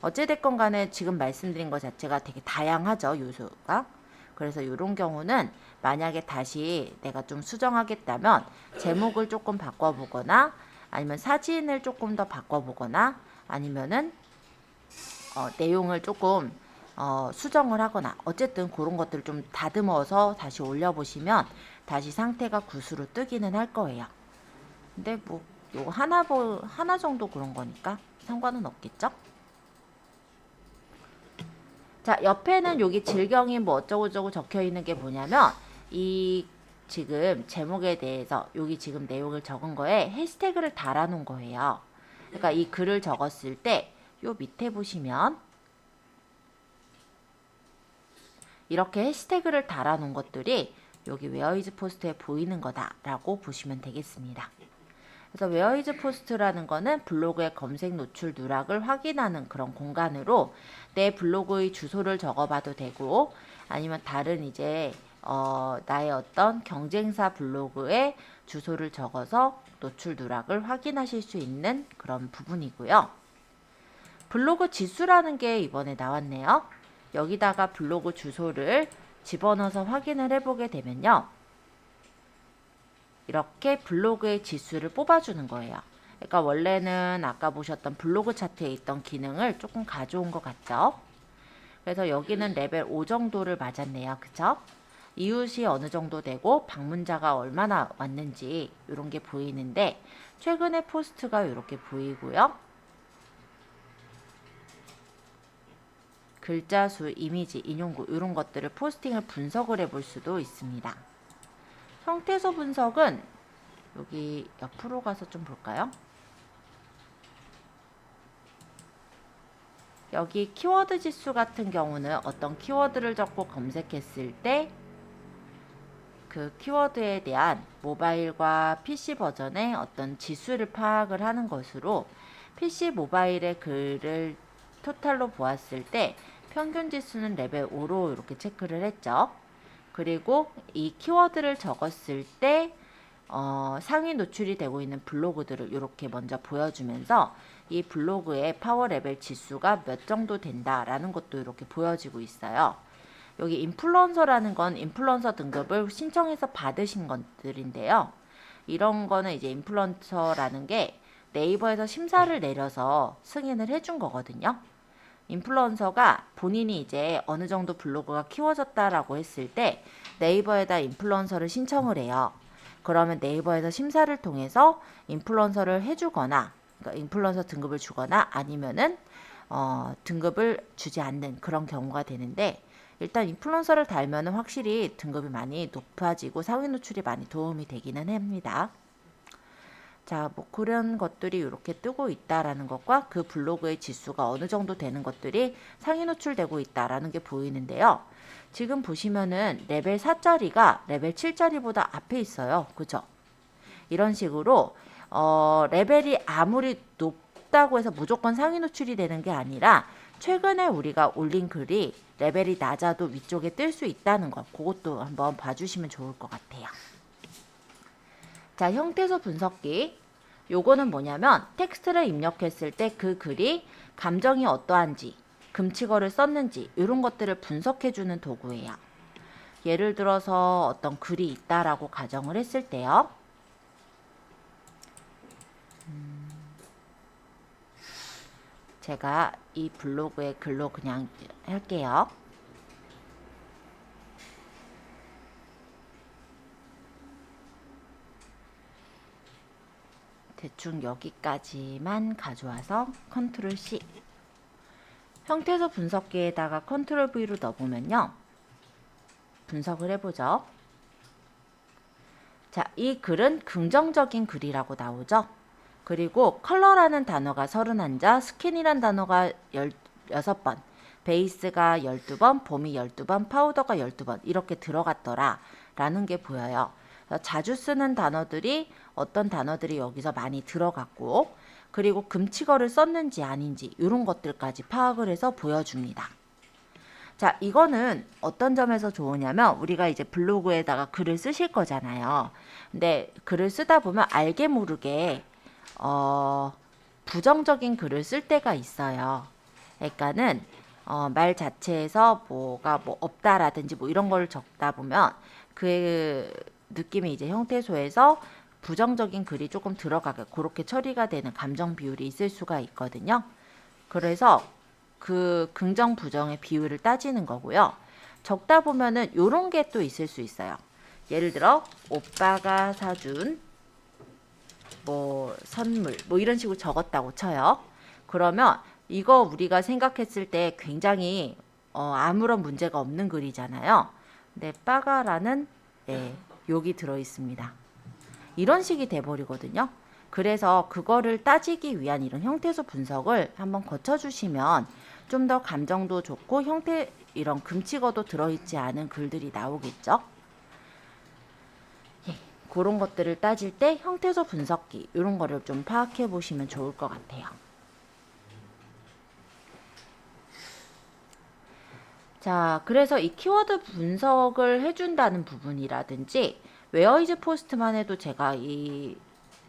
어찌됐건 간에 지금 말씀드린 것 자체가 되게 다양하죠, 요소가. 그래서 이런 경우는 만약에 다시 내가 좀 수정하겠다면 제목을 조금 바꿔보거나 아니면 사진을 조금 더 바꿔보거나 아니면은 내용을 조금 수정을 하거나 어쨌든 그런 것들을 좀 다듬어서 다시 올려보시면 다시 상태가 굿으로 뜨기는 할 거예요. 근데 뭐 요거 하나 정도 그런 거니까 상관은 없겠죠? 자, 옆에는 여기 질경이 뭐 어쩌고저쩌고 적혀 있는 게 뭐냐면 이 지금 제목에 대해서 여기 지금 내용을 적은 거에 해시태그를 달아놓은 거예요. 그러니까 이 글을 적었을 때 요 밑에 보시면 이렇게 해시태그를 달아놓은 것들이 여기 웨어 이즈 포스트에 보이는 거다라고 보시면 되겠습니다. 그래서 웨어 이즈 포스트라는 거는 블로그의 검색 노출 누락을 확인하는 그런 공간으로 내 블로그의 주소를 적어봐도 되고 아니면 다른 이제 나의 어떤 경쟁사 블로그의 주소를 적어서 노출 누락을 확인하실 수 있는 그런 부분이고요. 블로그 지수라는 게 이번에 나왔네요. 여기다가 블로그 주소를 집어넣어서 확인을 해보게 되면요. 이렇게 블로그의 지수를 뽑아주는 거예요. 그러니까 원래는 아까 보셨던 블로그 차트에 있던 기능을 조금 가져온 것 같죠? 그래서 여기는 레벨 5 정도를 맞았네요. 그쵸? 이웃이 어느 정도 되고 방문자가 얼마나 왔는지 이런 게 보이는데 최근에 포스트가 이렇게 보이고요. 글자 수, 이미지, 인용구 이런 것들을 포스팅을 분석을 해볼 수도 있습니다. 형태소 분석은 여기 옆으로 가서 좀 볼까요? 여기 키워드 지수 같은 경우는 어떤 키워드를 적고 검색했을 때 그 키워드에 대한 모바일과 PC 버전의 어떤 지수를 파악을 하는 것으로 PC 모바일의 글을 토탈로 보았을 때 평균 지수는 레벨 5로 이렇게 체크를 했죠. 그리고 이 키워드를 적었을 때 상위 노출이 되고 있는 블로그들을 이렇게 먼저 보여주면서 이 블로그의 파워 레벨 지수가 몇 정도 된다라는 것도 이렇게 보여지고 있어요. 여기 인플루언서라는 건 인플루언서 등급을 신청해서 받으신 것들인데요. 이런 거는 이제 인플루언서라는 게 네이버에서 심사를 내려서 승인을 해준 거거든요. 인플루언서가 본인이 이제 어느 정도 블로그가 키워졌다라고 했을 때 네이버에다 인플루언서를 신청을 해요. 그러면 네이버에서 심사를 통해서 인플루언서를 해주거나 그러니까 인플루언서 등급을 주거나 아니면은 등급을 주지 않는 그런 경우가 되는데 일단 인플루언서를 달면은 확실히 등급이 많이 높아지고 상위 노출이 많이 도움이 되기는 합니다. 자, 뭐 그런 것들이 이렇게 뜨고 있다라는 것과 그 블로그의 지수가 어느 정도 되는 것들이 상위 노출되고 있다라는 게 보이는데요. 지금 보시면은 레벨 4짜리가 레벨 7짜리보다 앞에 있어요. 그죠? 이런 식으로 레벨이 아무리 높다고 해서 무조건 상위 노출이 되는 게 아니라 최근에 우리가 올린 글이 레벨이 낮아도 위쪽에 뜰 수 있다는 것, 그것도 한번 봐주시면 좋을 것 같아요. 자, 형태소 분석기. 요거는 뭐냐면 텍스트를 입력했을 때 그 글이 감정이 어떠한지, 금치어를 썼는지 이런 것들을 분석해주는 도구예요. 예를 들어서 어떤 글이 있다라고 가정을 했을 때요. 제가 이 블로그의 글로 그냥 할게요. 대충 여기까지만 가져와서 컨트롤 C. 형태소 분석기에다가 컨트롤 V로 넣어보면요. 분석을 해보죠. 자, 이 글은 긍정적인 글이라고 나오죠. 그리고 컬러라는 단어가 31자, 스킨이란 단어가 16번, 베이스가 12번, 봄이 12번, 파우더가 12번 이렇게 들어갔더라 라는 게 보여요. 자주 쓰는 단어들이 어떤 단어들이 여기서 많이 들어갔고, 그리고 금치어를 썼는지 아닌지 이런 것들까지 파악을 해서 보여줍니다. 자, 이거는 어떤 점에서 좋으냐면 우리가 이제 블로그에다가 글을 쓰실 거잖아요. 근데 글을 쓰다 보면 알게 모르게 부정적인 글을 쓸 때가 있어요. 그러니까는 말 자체에서 뭐가 뭐 없다라든지 뭐 이런 걸 적다 보면 그 느낌이 이제 형태소에서 부정적인 글이 조금 들어가게 그렇게 처리가 되는 감정 비율이 있을 수가 있거든요. 그래서 그 긍정 부정의 비율을 따지는 거고요. 적다 보면은 요런 게 또 있을 수 있어요. 예를 들어 오빠가 사준 뭐 선물 뭐 이런 식으로 적었다고 쳐요. 그러면 이거 우리가 생각했을 때 굉장히 아무런 문제가 없는 글이잖아요. 근데 빠가라는 욕이 들어 있습니다. 이런 식이 돼버리거든요. 그래서 그거를 따지기 위한 이런 형태소 분석을 한번 거쳐주시면 좀 더 감정도 좋고 형태 이런 금치어도 들어있지 않은 글들이 나오겠죠. 그런 것들을 따질 때 형태소 분석기 이런 거를 좀 파악해 보시면 좋을 것 같아요. 자, 그래서 이 키워드 분석을 해준다는 부분이라든지 웨어이즈 포스트만 해도 제가 이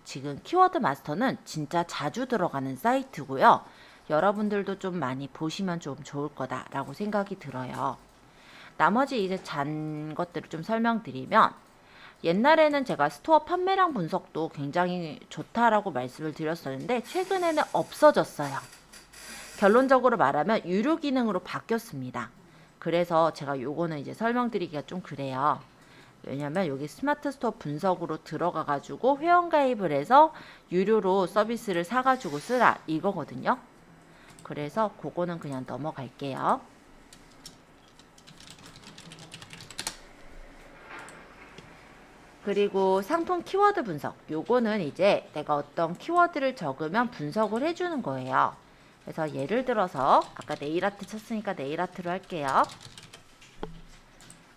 지금 키워드 마스터는 진짜 자주 들어가는 사이트고요. 여러분들도 좀 많이 보시면 좀 좋을 거다라고 생각이 들어요. 나머지 이제 잔 것들을 좀 설명드리면 옛날에는 제가 스토어 판매량 분석도 굉장히 좋다라고 말씀을 드렸었는데 최근에는 없어졌어요. 결론적으로 말하면 유료 기능으로 바뀌었습니다. 그래서 제가 요거는 이제 설명드리기가 좀 그래요. 왜냐면 여기 스마트 스토어 분석으로 들어가 가지고 회원 가입을 해서 유료로 서비스를 사가지고 쓰라 이거거든요. 그래서 그거는 그냥 넘어갈게요. 그리고 상품 키워드 분석. 요거는 이제 내가 어떤 키워드를 적으면 분석을 해주는 거예요. 그래서 예를 들어서 아까 네일아트 쳤으니까 네일아트로 할게요.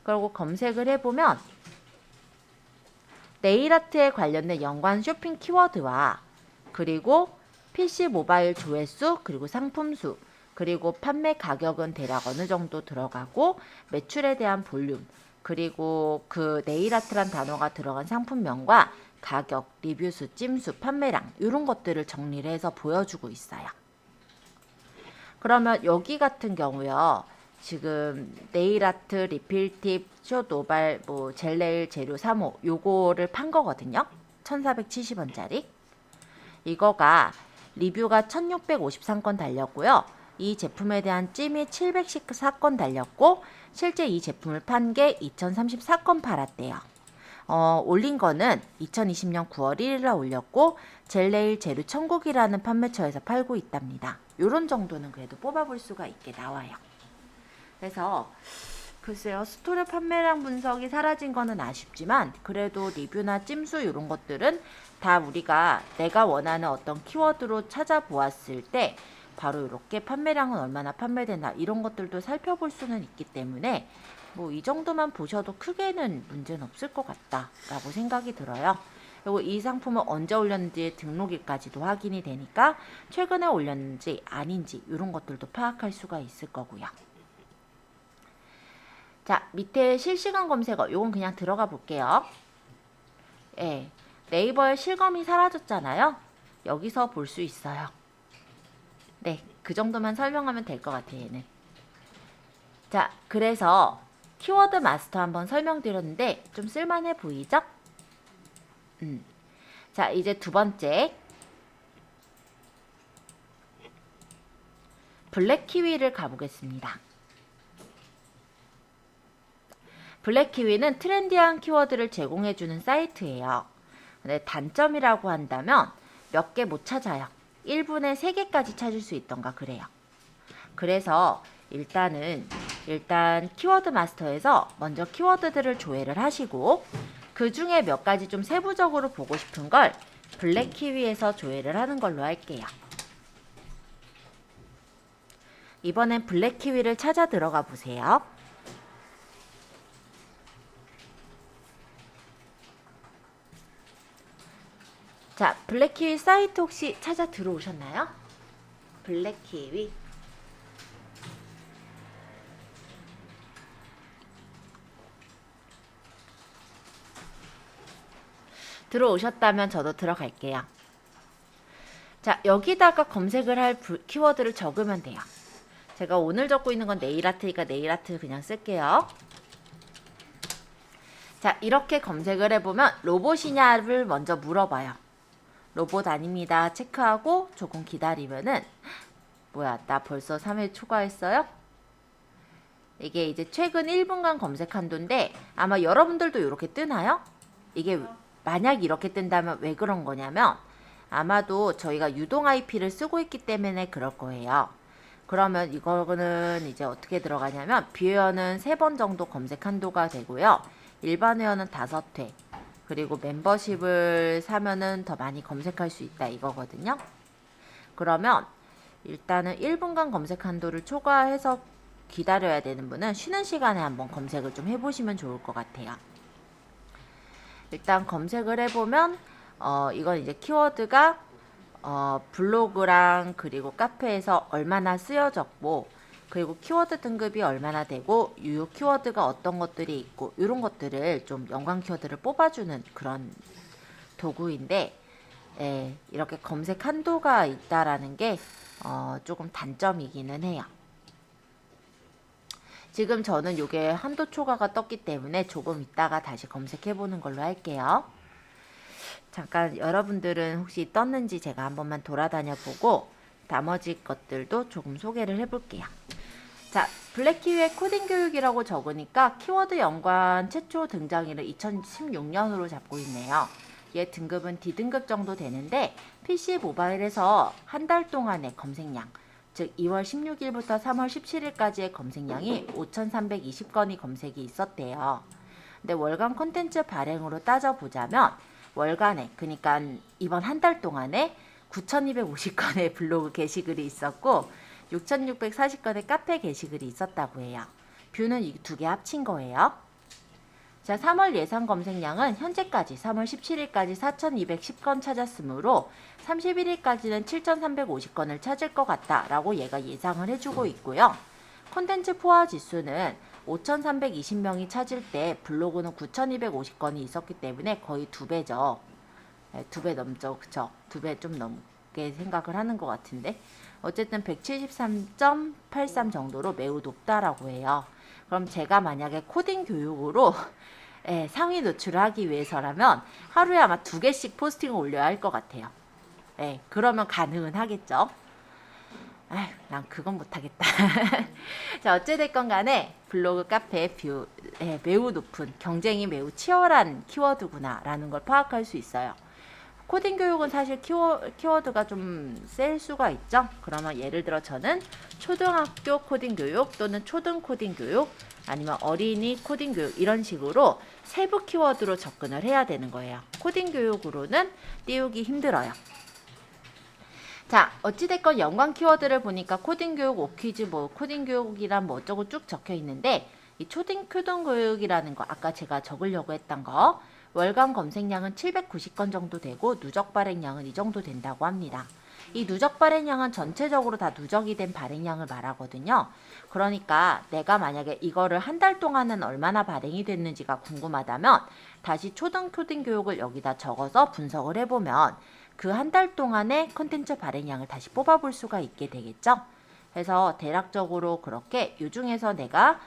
그리고 검색을 해보면 네일아트에 관련된 연관 쇼핑 키워드와 그리고 PC 모바일 조회수 그리고 상품수 그리고 판매 가격은 대략 어느 정도 들어가고 매출에 대한 볼륨 그리고 그 네일아트란 단어가 들어간 상품명과 가격, 리뷰수, 찜수, 판매량 이런 것들을 정리를 해서 보여주고 있어요. 그러면 여기 같은 경우요. 지금 네일아트, 리필팁, 숏 노발, 뭐 젤네일 재료 3호 요거를 판 거거든요. 1470원짜리. 이거가 리뷰가 1653건 달렸고요. 이 제품에 대한 찜이 714건 달렸고 실제 이 제품을 판 게 2034건 팔았대요. 올린 거는 2020년 9월 1일 날 올렸고 젤네일 재료 천국이라는 판매처에서 팔고 있답니다. 요런 정도는 그래도 뽑아볼 수가 있게 나와요. 그래서 글쎄요. 스토리 판매량 분석이 사라진 거는 아쉽지만 그래도 리뷰나 찜수 이런 것들은 다 우리가 내가 원하는 어떤 키워드로 찾아보았을 때 바로 이렇게 판매량은 얼마나 판매되나 이런 것들도 살펴볼 수는 있기 때문에 뭐 이 정도만 보셔도 크게는 문제는 없을 것 같다라고 생각이 들어요. 그리고 이 상품은 언제 올렸는지 등록일까지도 확인이 되니까 최근에 올렸는지 아닌지 이런 것들도 파악할 수가 있을 거고요. 자, 밑에 실시간 검색어 요건 그냥 들어가 볼게요. 네이버에 실검이 사라졌잖아요. 여기서 볼 수 있어요. 네, 그 정도만 설명하면 될 것 같아요, 얘는. 자, 그래서 키워드 마스터 한번 설명드렸는데 좀 쓸만해 보이죠? 자, 이제 두 번째. 블랙키위를 가보겠습니다. 블랙키위는 트렌디한 키워드를 제공해주는 사이트예요. 근데 단점이라고 한다면 몇 개 못 찾아요. 1분에 3개까지 찾을 수 있던가 그래요. 그래서 일단 키워드 마스터에서 먼저 키워드들을 조회를 하시고 그 중에 몇 가지 좀 세부적으로 보고 싶은 걸 블랙키위에서 조회를 하는 걸로 할게요. 이번엔 블랙키위를 찾아 들어가 보세요. 자, 블랙키위 사이트 혹시 찾아 들어오셨나요? 블랙키위. 들어오셨다면 저도 들어갈게요. 자, 여기다가 검색을 할 키워드를 적으면 돼요. 제가 오늘 적고 있는 건 네일아트니까 네일아트 그냥 쓸게요. 자, 이렇게 검색을 해보면 로봇이냐를 먼저 물어봐요. 로봇 아닙니다. 체크하고 조금 기다리면은 뭐야, 나 벌써 3회 초과했어요? 이게 이제 최근 1분간 검색 한도인데 아마 여러분들도 이렇게 뜨나요? 이게 만약 이렇게 뜬다면 왜 그런 거냐면 아마도 저희가 유동 IP를 쓰고 있기 때문에 그럴 거예요. 그러면 이거는 이제 어떻게 들어가냐면 비회원은 3번 정도 검색 한도가 되고요. 일반 회원은 5회. 그리고 멤버십을 사면은 더 많이 검색할 수 있다 이거거든요. 그러면 일단은 1분간 검색 한도를 초과해서 기다려야 되는 분은 쉬는 시간에 한번 검색을 좀 해보시면 좋을 것 같아요. 일단 검색을 해보면 이건 이제 키워드가 블로그랑 그리고 카페에서 얼마나 쓰여졌고 그리고 키워드 등급이 얼마나 되고 유효 키워드가 어떤 것들이 있고 이런 것들을 좀 연관 키워드를 뽑아주는 그런 도구인데 이렇게 검색 한도가 있다라는 게 조금 단점이기는 해요. 지금 저는 이게 한도 초과가 떴기 때문에 조금 있다가 다시 검색해 보는 걸로 할게요. 잠깐 여러분들은 혹시 떴는지 제가 한 번만 돌아다녀 보고 나머지 것들도 조금 소개를 해볼게요. 자, 블랙키위의 코딩 교육이라고 적으니까 키워드 연관 최초 등장일을 2016년으로 잡고 있네요. 얘 등급은 D등급 정도 되는데 PC 모바일에서 한 달 동안의 검색량, 즉 2월 16일부터 3월 17일까지의 검색량이 5,320건이 검색이 있었대요. 근데 월간 콘텐츠 발행으로 따져보자면 월간에, 그러니까 이번 한 달 동안에 9,250건의 블로그 게시글이 있었고 6,640건의 카페 게시글이 있었다고 해요. 뷰는 이 두 개 합친 거예요. 자, 3월 예상 검색량은 현재까지 3월 17일까지 4,210건 찾았으므로 31일까지는 7,350건을 찾을 것 같다라고 얘가 예상을 해주고 있고요. 콘텐츠 포화 지수는 5,320명이 찾을 때 블로그는 9,250건이 있었기 때문에 거의 2배죠. 2배 넘죠. 그쵸? 2배 좀 넘게 생각을 하는 것 같은데 어쨌든 173.83 정도로 매우 높다라고 해요. 그럼 제가 만약에 코딩 교육으로 상위 노출을 하기 위해서라면 하루에 아마 2개씩 포스팅을 올려야 할 것 같아요. 그러면 가능은 하겠죠. 아휴, 난 그건 못하겠다. 자, 어찌됐건 간에 블로그, 카페, 뷰 매우 높은, 경쟁이 매우 치열한 키워드구나 라는 걸 파악할 수 있어요. 코딩 교육은 사실 키워드가 좀 셀 수가 있죠. 그러면 예를 들어 저는 초등학교 코딩 교육 또는 초등 코딩 교육 아니면 어린이 코딩 교육 이런 식으로 세부 키워드로 접근을 해야 되는 거예요. 코딩 교육으로는 띄우기 힘들어요. 자, 어찌됐건 연관 키워드를 보니까 코딩 교육, 오퀴즈, 뭐 코딩 교육이란 뭐 어쩌고 쭉 적혀 있는데 이 초등 교육이라는 거 아까 제가 적으려고 했던 거 월간 검색량은 790건 정도 되고 누적 발행량은 이 정도 된다고 합니다. 이 누적 발행량은 전체적으로 다 누적이 된 발행량을 말하거든요. 그러니까 내가 만약에 이거를 한 달 동안은 얼마나 발행이 됐는지가 궁금하다면 다시 초등 코딩 교육을 여기다 적어서 분석을 해보면 그 한 달 동안의 컨텐츠 발행량을 다시 뽑아볼 수가 있게 되겠죠. 그래서 대략적으로 그렇게 이 중에서 내가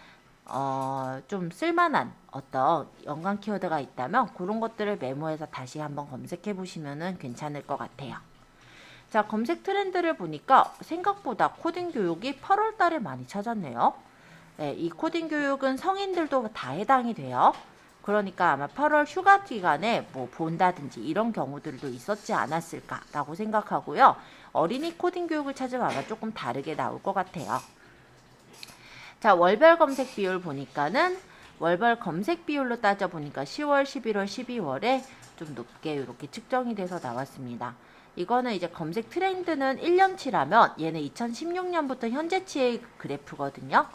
좀 쓸만한 어떤 연관 키워드가 있다면 그런 것들을 메모해서 다시 한번 검색해 보시면 괜찮을 것 같아요. 자, 검색 트렌드를 보니까 생각보다 코딩 교육이 8월 달에 많이 찾았네요. 네, 이 코딩 교육은 성인들도 다 해당이 돼요. 그러니까 아마 8월 휴가 기간에 뭐 본다든지 이런 경우들도 있었지 않았을까라고 생각하고요. 어린이 코딩 교육을 찾으면 아마 조금 다르게 나올 것 같아요. 자, 월별 검색 비율 보니까는 월별 검색 비율로 따져보니까 10월, 11월, 12월에 좀 높게 이렇게 측정이 돼서 나왔습니다. 이거는 이제 검색 트렌드는 1년치라면 얘는 2016년부터 현재치의 그래프거든요.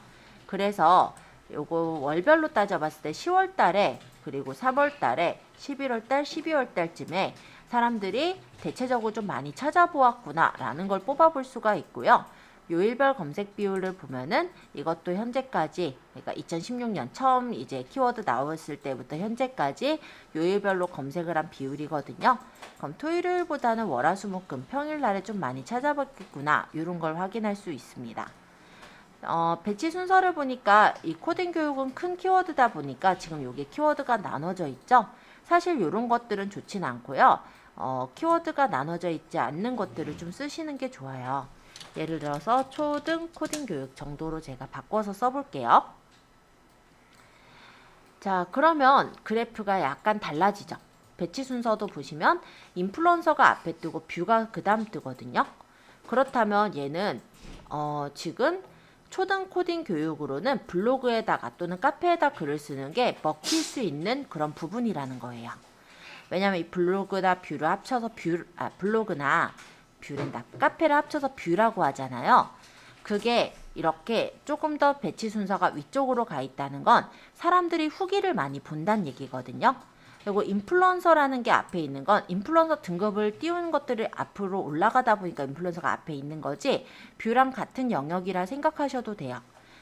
그래서 요거 월별로 따져봤을 때 10월 달에 그리고 3월 달에 11월 달, 12월 달쯤에 사람들이 대체적으로 좀 많이 찾아보았구나 라는 걸 뽑아볼 수가 있고요. 요일별 검색 비율을 보면은 이것도 현재까지, 그러니까 2016년 처음 이제 키워드 나왔을 때부터 현재까지 요일별로 검색을 한 비율이거든요. 그럼 토요일보다는 월화수목금 평일날에 좀 많이 찾아봤겠구나 이런 걸 확인할 수 있습니다. 배치 순서를 보니까 이 코딩 교육은 큰 키워드다 보니까 지금 여기 키워드가 나눠져 있죠. 사실 이런 것들은 좋진 않고요. 키워드가 나눠져 있지 않는 것들을 좀 쓰시는 게 좋아요. 예를 들어서 초등 코딩 교육 정도로 제가 바꿔서 써볼게요. 자, 그러면 그래프가 약간 달라지죠. 배치 순서도 보시면 인플루언서가 앞에 뜨고 뷰가 그 다음 뜨거든요. 그렇다면 얘는 지금 초등 코딩 교육으로는 블로그에다가 또는 카페에다 글을 쓰는 게 먹힐 수 있는 그런 부분이라는 거예요. 왜냐면 이 블로그나 뷰를 합쳐서 블로그나 뷰랜다 카페를 합쳐서 뷰라고 하잖아요. 그게 이렇게 조금 더 배치 순서가 위쪽으로 가 있다는 건 사람들이 후기를 많이 본다는 얘기거든요. 그리고 인플루언서라는 게 앞에 있는 건 인플루언서 등급을 띄운 것들을 앞으로 올라가다 보니까 인플루언서가 앞에 있는 거지 뷰랑 같은 영역이라 생각하셔도 돼요.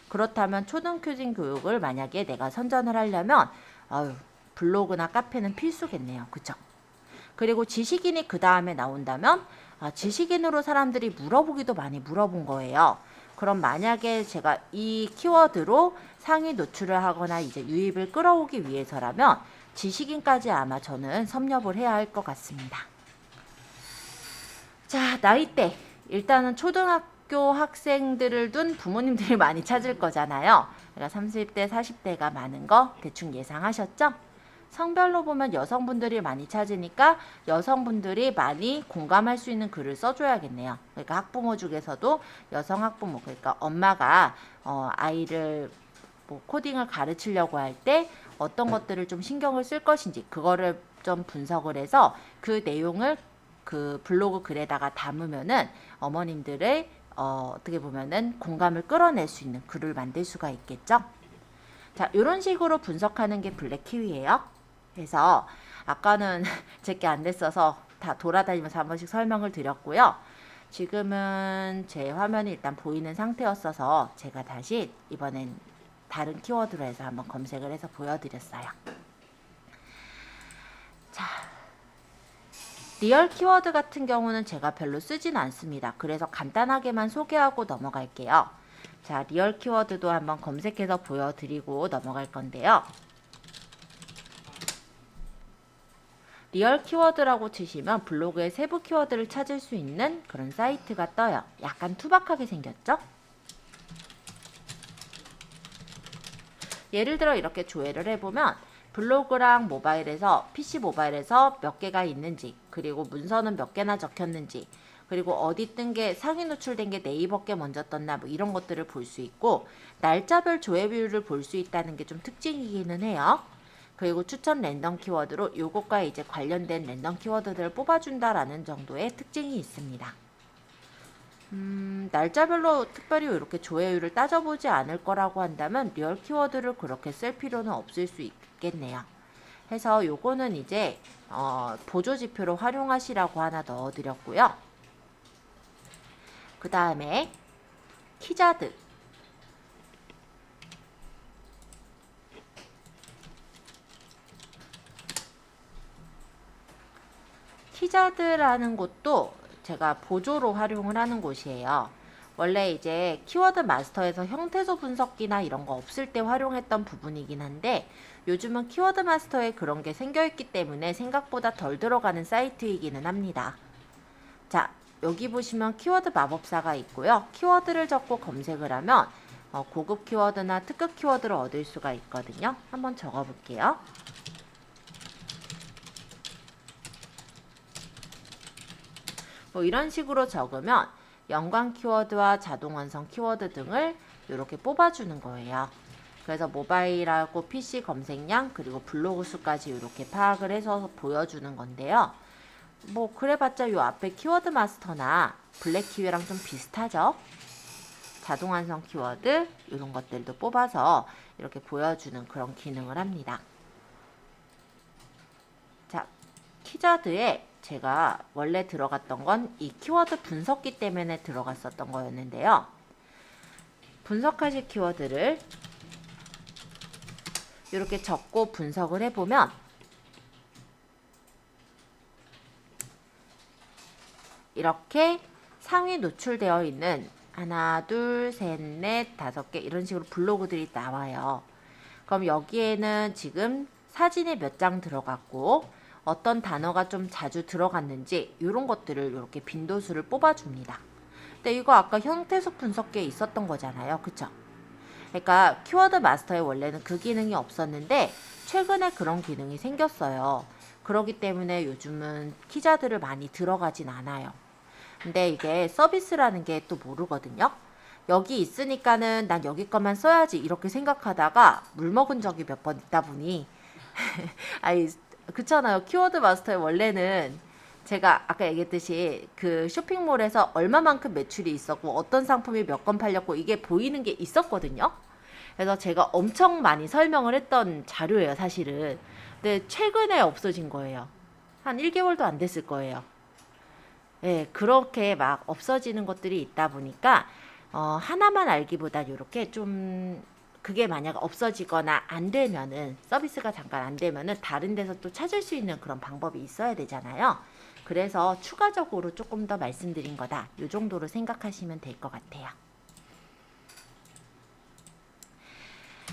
그렇다면 초등교진 교육을 만약에 내가 선전을 하려면 블로그나 카페는 필수겠네요. 그쵸? 그리고 지식인이 그 다음에 나온다면 지식인으로 사람들이 물어보기도 많이 물어본 거예요. 그럼 만약에 제가 이 키워드로 상위 노출을 하거나 이제 유입을 끌어오기 위해서라면 지식인까지 아마 저는 섭렵을 해야 할 것 같습니다. 자, 나이대. 일단은 초등학교 학생들을 둔 부모님들이 많이 찾을 거잖아요. 그러니까 30대, 40대가 많은 거 대충 예상하셨죠? 성별로 보면 여성분들이 많이 찾으니까 여성분들이 많이 공감할 수 있는 글을 써줘야겠네요. 그러니까 학부모 중에서도 여성 학부모, 그러니까 엄마가 아이를 뭐 코딩을 가르치려고 할 때 어떤 것들을 좀 신경을 쓸 것인지 그거를 좀 분석을 해서 그 내용을 그 블로그 글에다가 담으면은 어머님들의 어떻게 보면은 공감을 끌어낼 수 있는 글을 만들 수가 있겠죠. 자, 이런 식으로 분석하는 게 블랙 키위예요. 그래서 아까는 제게 안 됐어서 다 돌아다니면서 한 번씩 설명을 드렸고요. 지금은 제 화면이 일단 보이는 상태였어서 제가 다시 이번엔 다른 키워드로 해서 한번 검색을 해서 보여드렸어요. 자, 리얼 키워드 같은 경우는 제가 별로 쓰진 않습니다. 그래서 간단하게만 소개하고 넘어갈게요. 자, 리얼 키워드도 한번 검색해서 보여드리고 넘어갈 건데요. 리얼 키워드라고 치시면 블로그의 세부 키워드를 찾을 수 있는 그런 사이트가 떠요. 약간 투박하게 생겼죠? 예를 들어 이렇게 조회를 해보면 블로그랑 모바일에서 PC 모바일에서 몇 개가 있는지, 그리고 문서는 몇 개나 적혔는지, 그리고 어디 뜬 게 상위 노출된 게 네이버 게 먼저 떴나 뭐 이런 것들을 볼 수 있고 날짜별 조회 비율을 볼 수 있다는 게 좀 특징이기는 해요. 그리고 추천 랜덤 키워드로 요것과 이제 관련된 랜덤 키워드들을 뽑아준다라는 정도의 특징이 있습니다. 날짜별로 특별히 이렇게 조회율을 따져보지 않을 거라고 한다면 리얼 키워드를 그렇게 쓸 필요는 없을 수 있겠네요. 해서 요거는 이제 보조 지표로 활용하시라고 하나 넣어드렸고요. 그 다음에 키자드. 키자드라는 곳도 제가 보조로 활용을 하는 곳이에요. 원래 이제 키워드 마스터에서 형태소 분석기나 이런 거 없을 때 활용했던 부분이긴 한데 요즘은 키워드 마스터에 그런 게 생겨있기 때문에 생각보다 덜 들어가는 사이트이기는 합니다. 자, 여기 보시면 키워드 마법사가 있고요. 키워드를 적고 검색을 하면 고급 키워드나 특급 키워드를 얻을 수가 있거든요. 한번 적어 볼게요. 뭐 이런 식으로 적으면 연관 키워드와 자동 완성 키워드 등을 이렇게 뽑아주는 거예요. 그래서 모바일하고 PC 검색량 그리고 블로그 수까지 이렇게 파악을 해서 보여주는 건데요. 뭐 그래봤자 요 앞에 키워드 마스터나 블랙키위랑 좀 비슷하죠. 자동 완성 키워드 이런 것들도 뽑아서 이렇게 보여주는 그런 기능을 합니다. 자, 키자드에 제가 원래 들어갔던 건 이 키워드 분석기 때문에 들어갔었던 거였는데요. 분석하실 키워드를 이렇게 적고 분석을 해보면 이렇게 상위 노출되어 있는 하나, 둘, 셋, 넷, 5개 이런 식으로 블로그들이 나와요. 그럼 여기에는 지금 사진이 몇 장 들어갔고 어떤 단어가 좀 자주 들어갔는지 이런 것들을 이렇게 빈도수를 뽑아줍니다. 근데 이거 아까 형태소 분석기에 있었던 거잖아요. 그쵸? 그러니까 키워드 마스터에 원래는 그 기능이 없었는데 최근에 그런 기능이 생겼어요. 그렇기 때문에 요즘은 키자드를 많이 들어가진 않아요. 근데 이게 서비스라는 게 또 모르거든요. 여기 있으니까는 난 여기 것만 써야지 이렇게 생각하다가 물 먹은 적이 몇 번 있다 보니 아니 그렇잖아요. 키워드 마스터에 원래는 제가 아까 얘기했듯이 그 쇼핑몰에서 얼마만큼 매출이 있었고 어떤 상품이 몇 건 팔렸고 이게 보이는 게 있었거든요. 그래서 제가 엄청 많이 설명을 했던 자료예요, 사실은. 근데 최근에 없어진 거예요. 한 1개월도 안 됐을 거예요. 예, 그렇게 막 없어지는 것들이 있다 보니까 하나만 알기보다 이렇게 좀 그게 만약 없어지거나 안 되면은 서비스가 잠깐 안 되면은 다른 데서 또 찾을 수 있는 그런 방법이 있어야 되잖아요. 그래서 추가적으로 조금 더 말씀드린 거다. 이 정도로 생각하시면 될 것 같아요.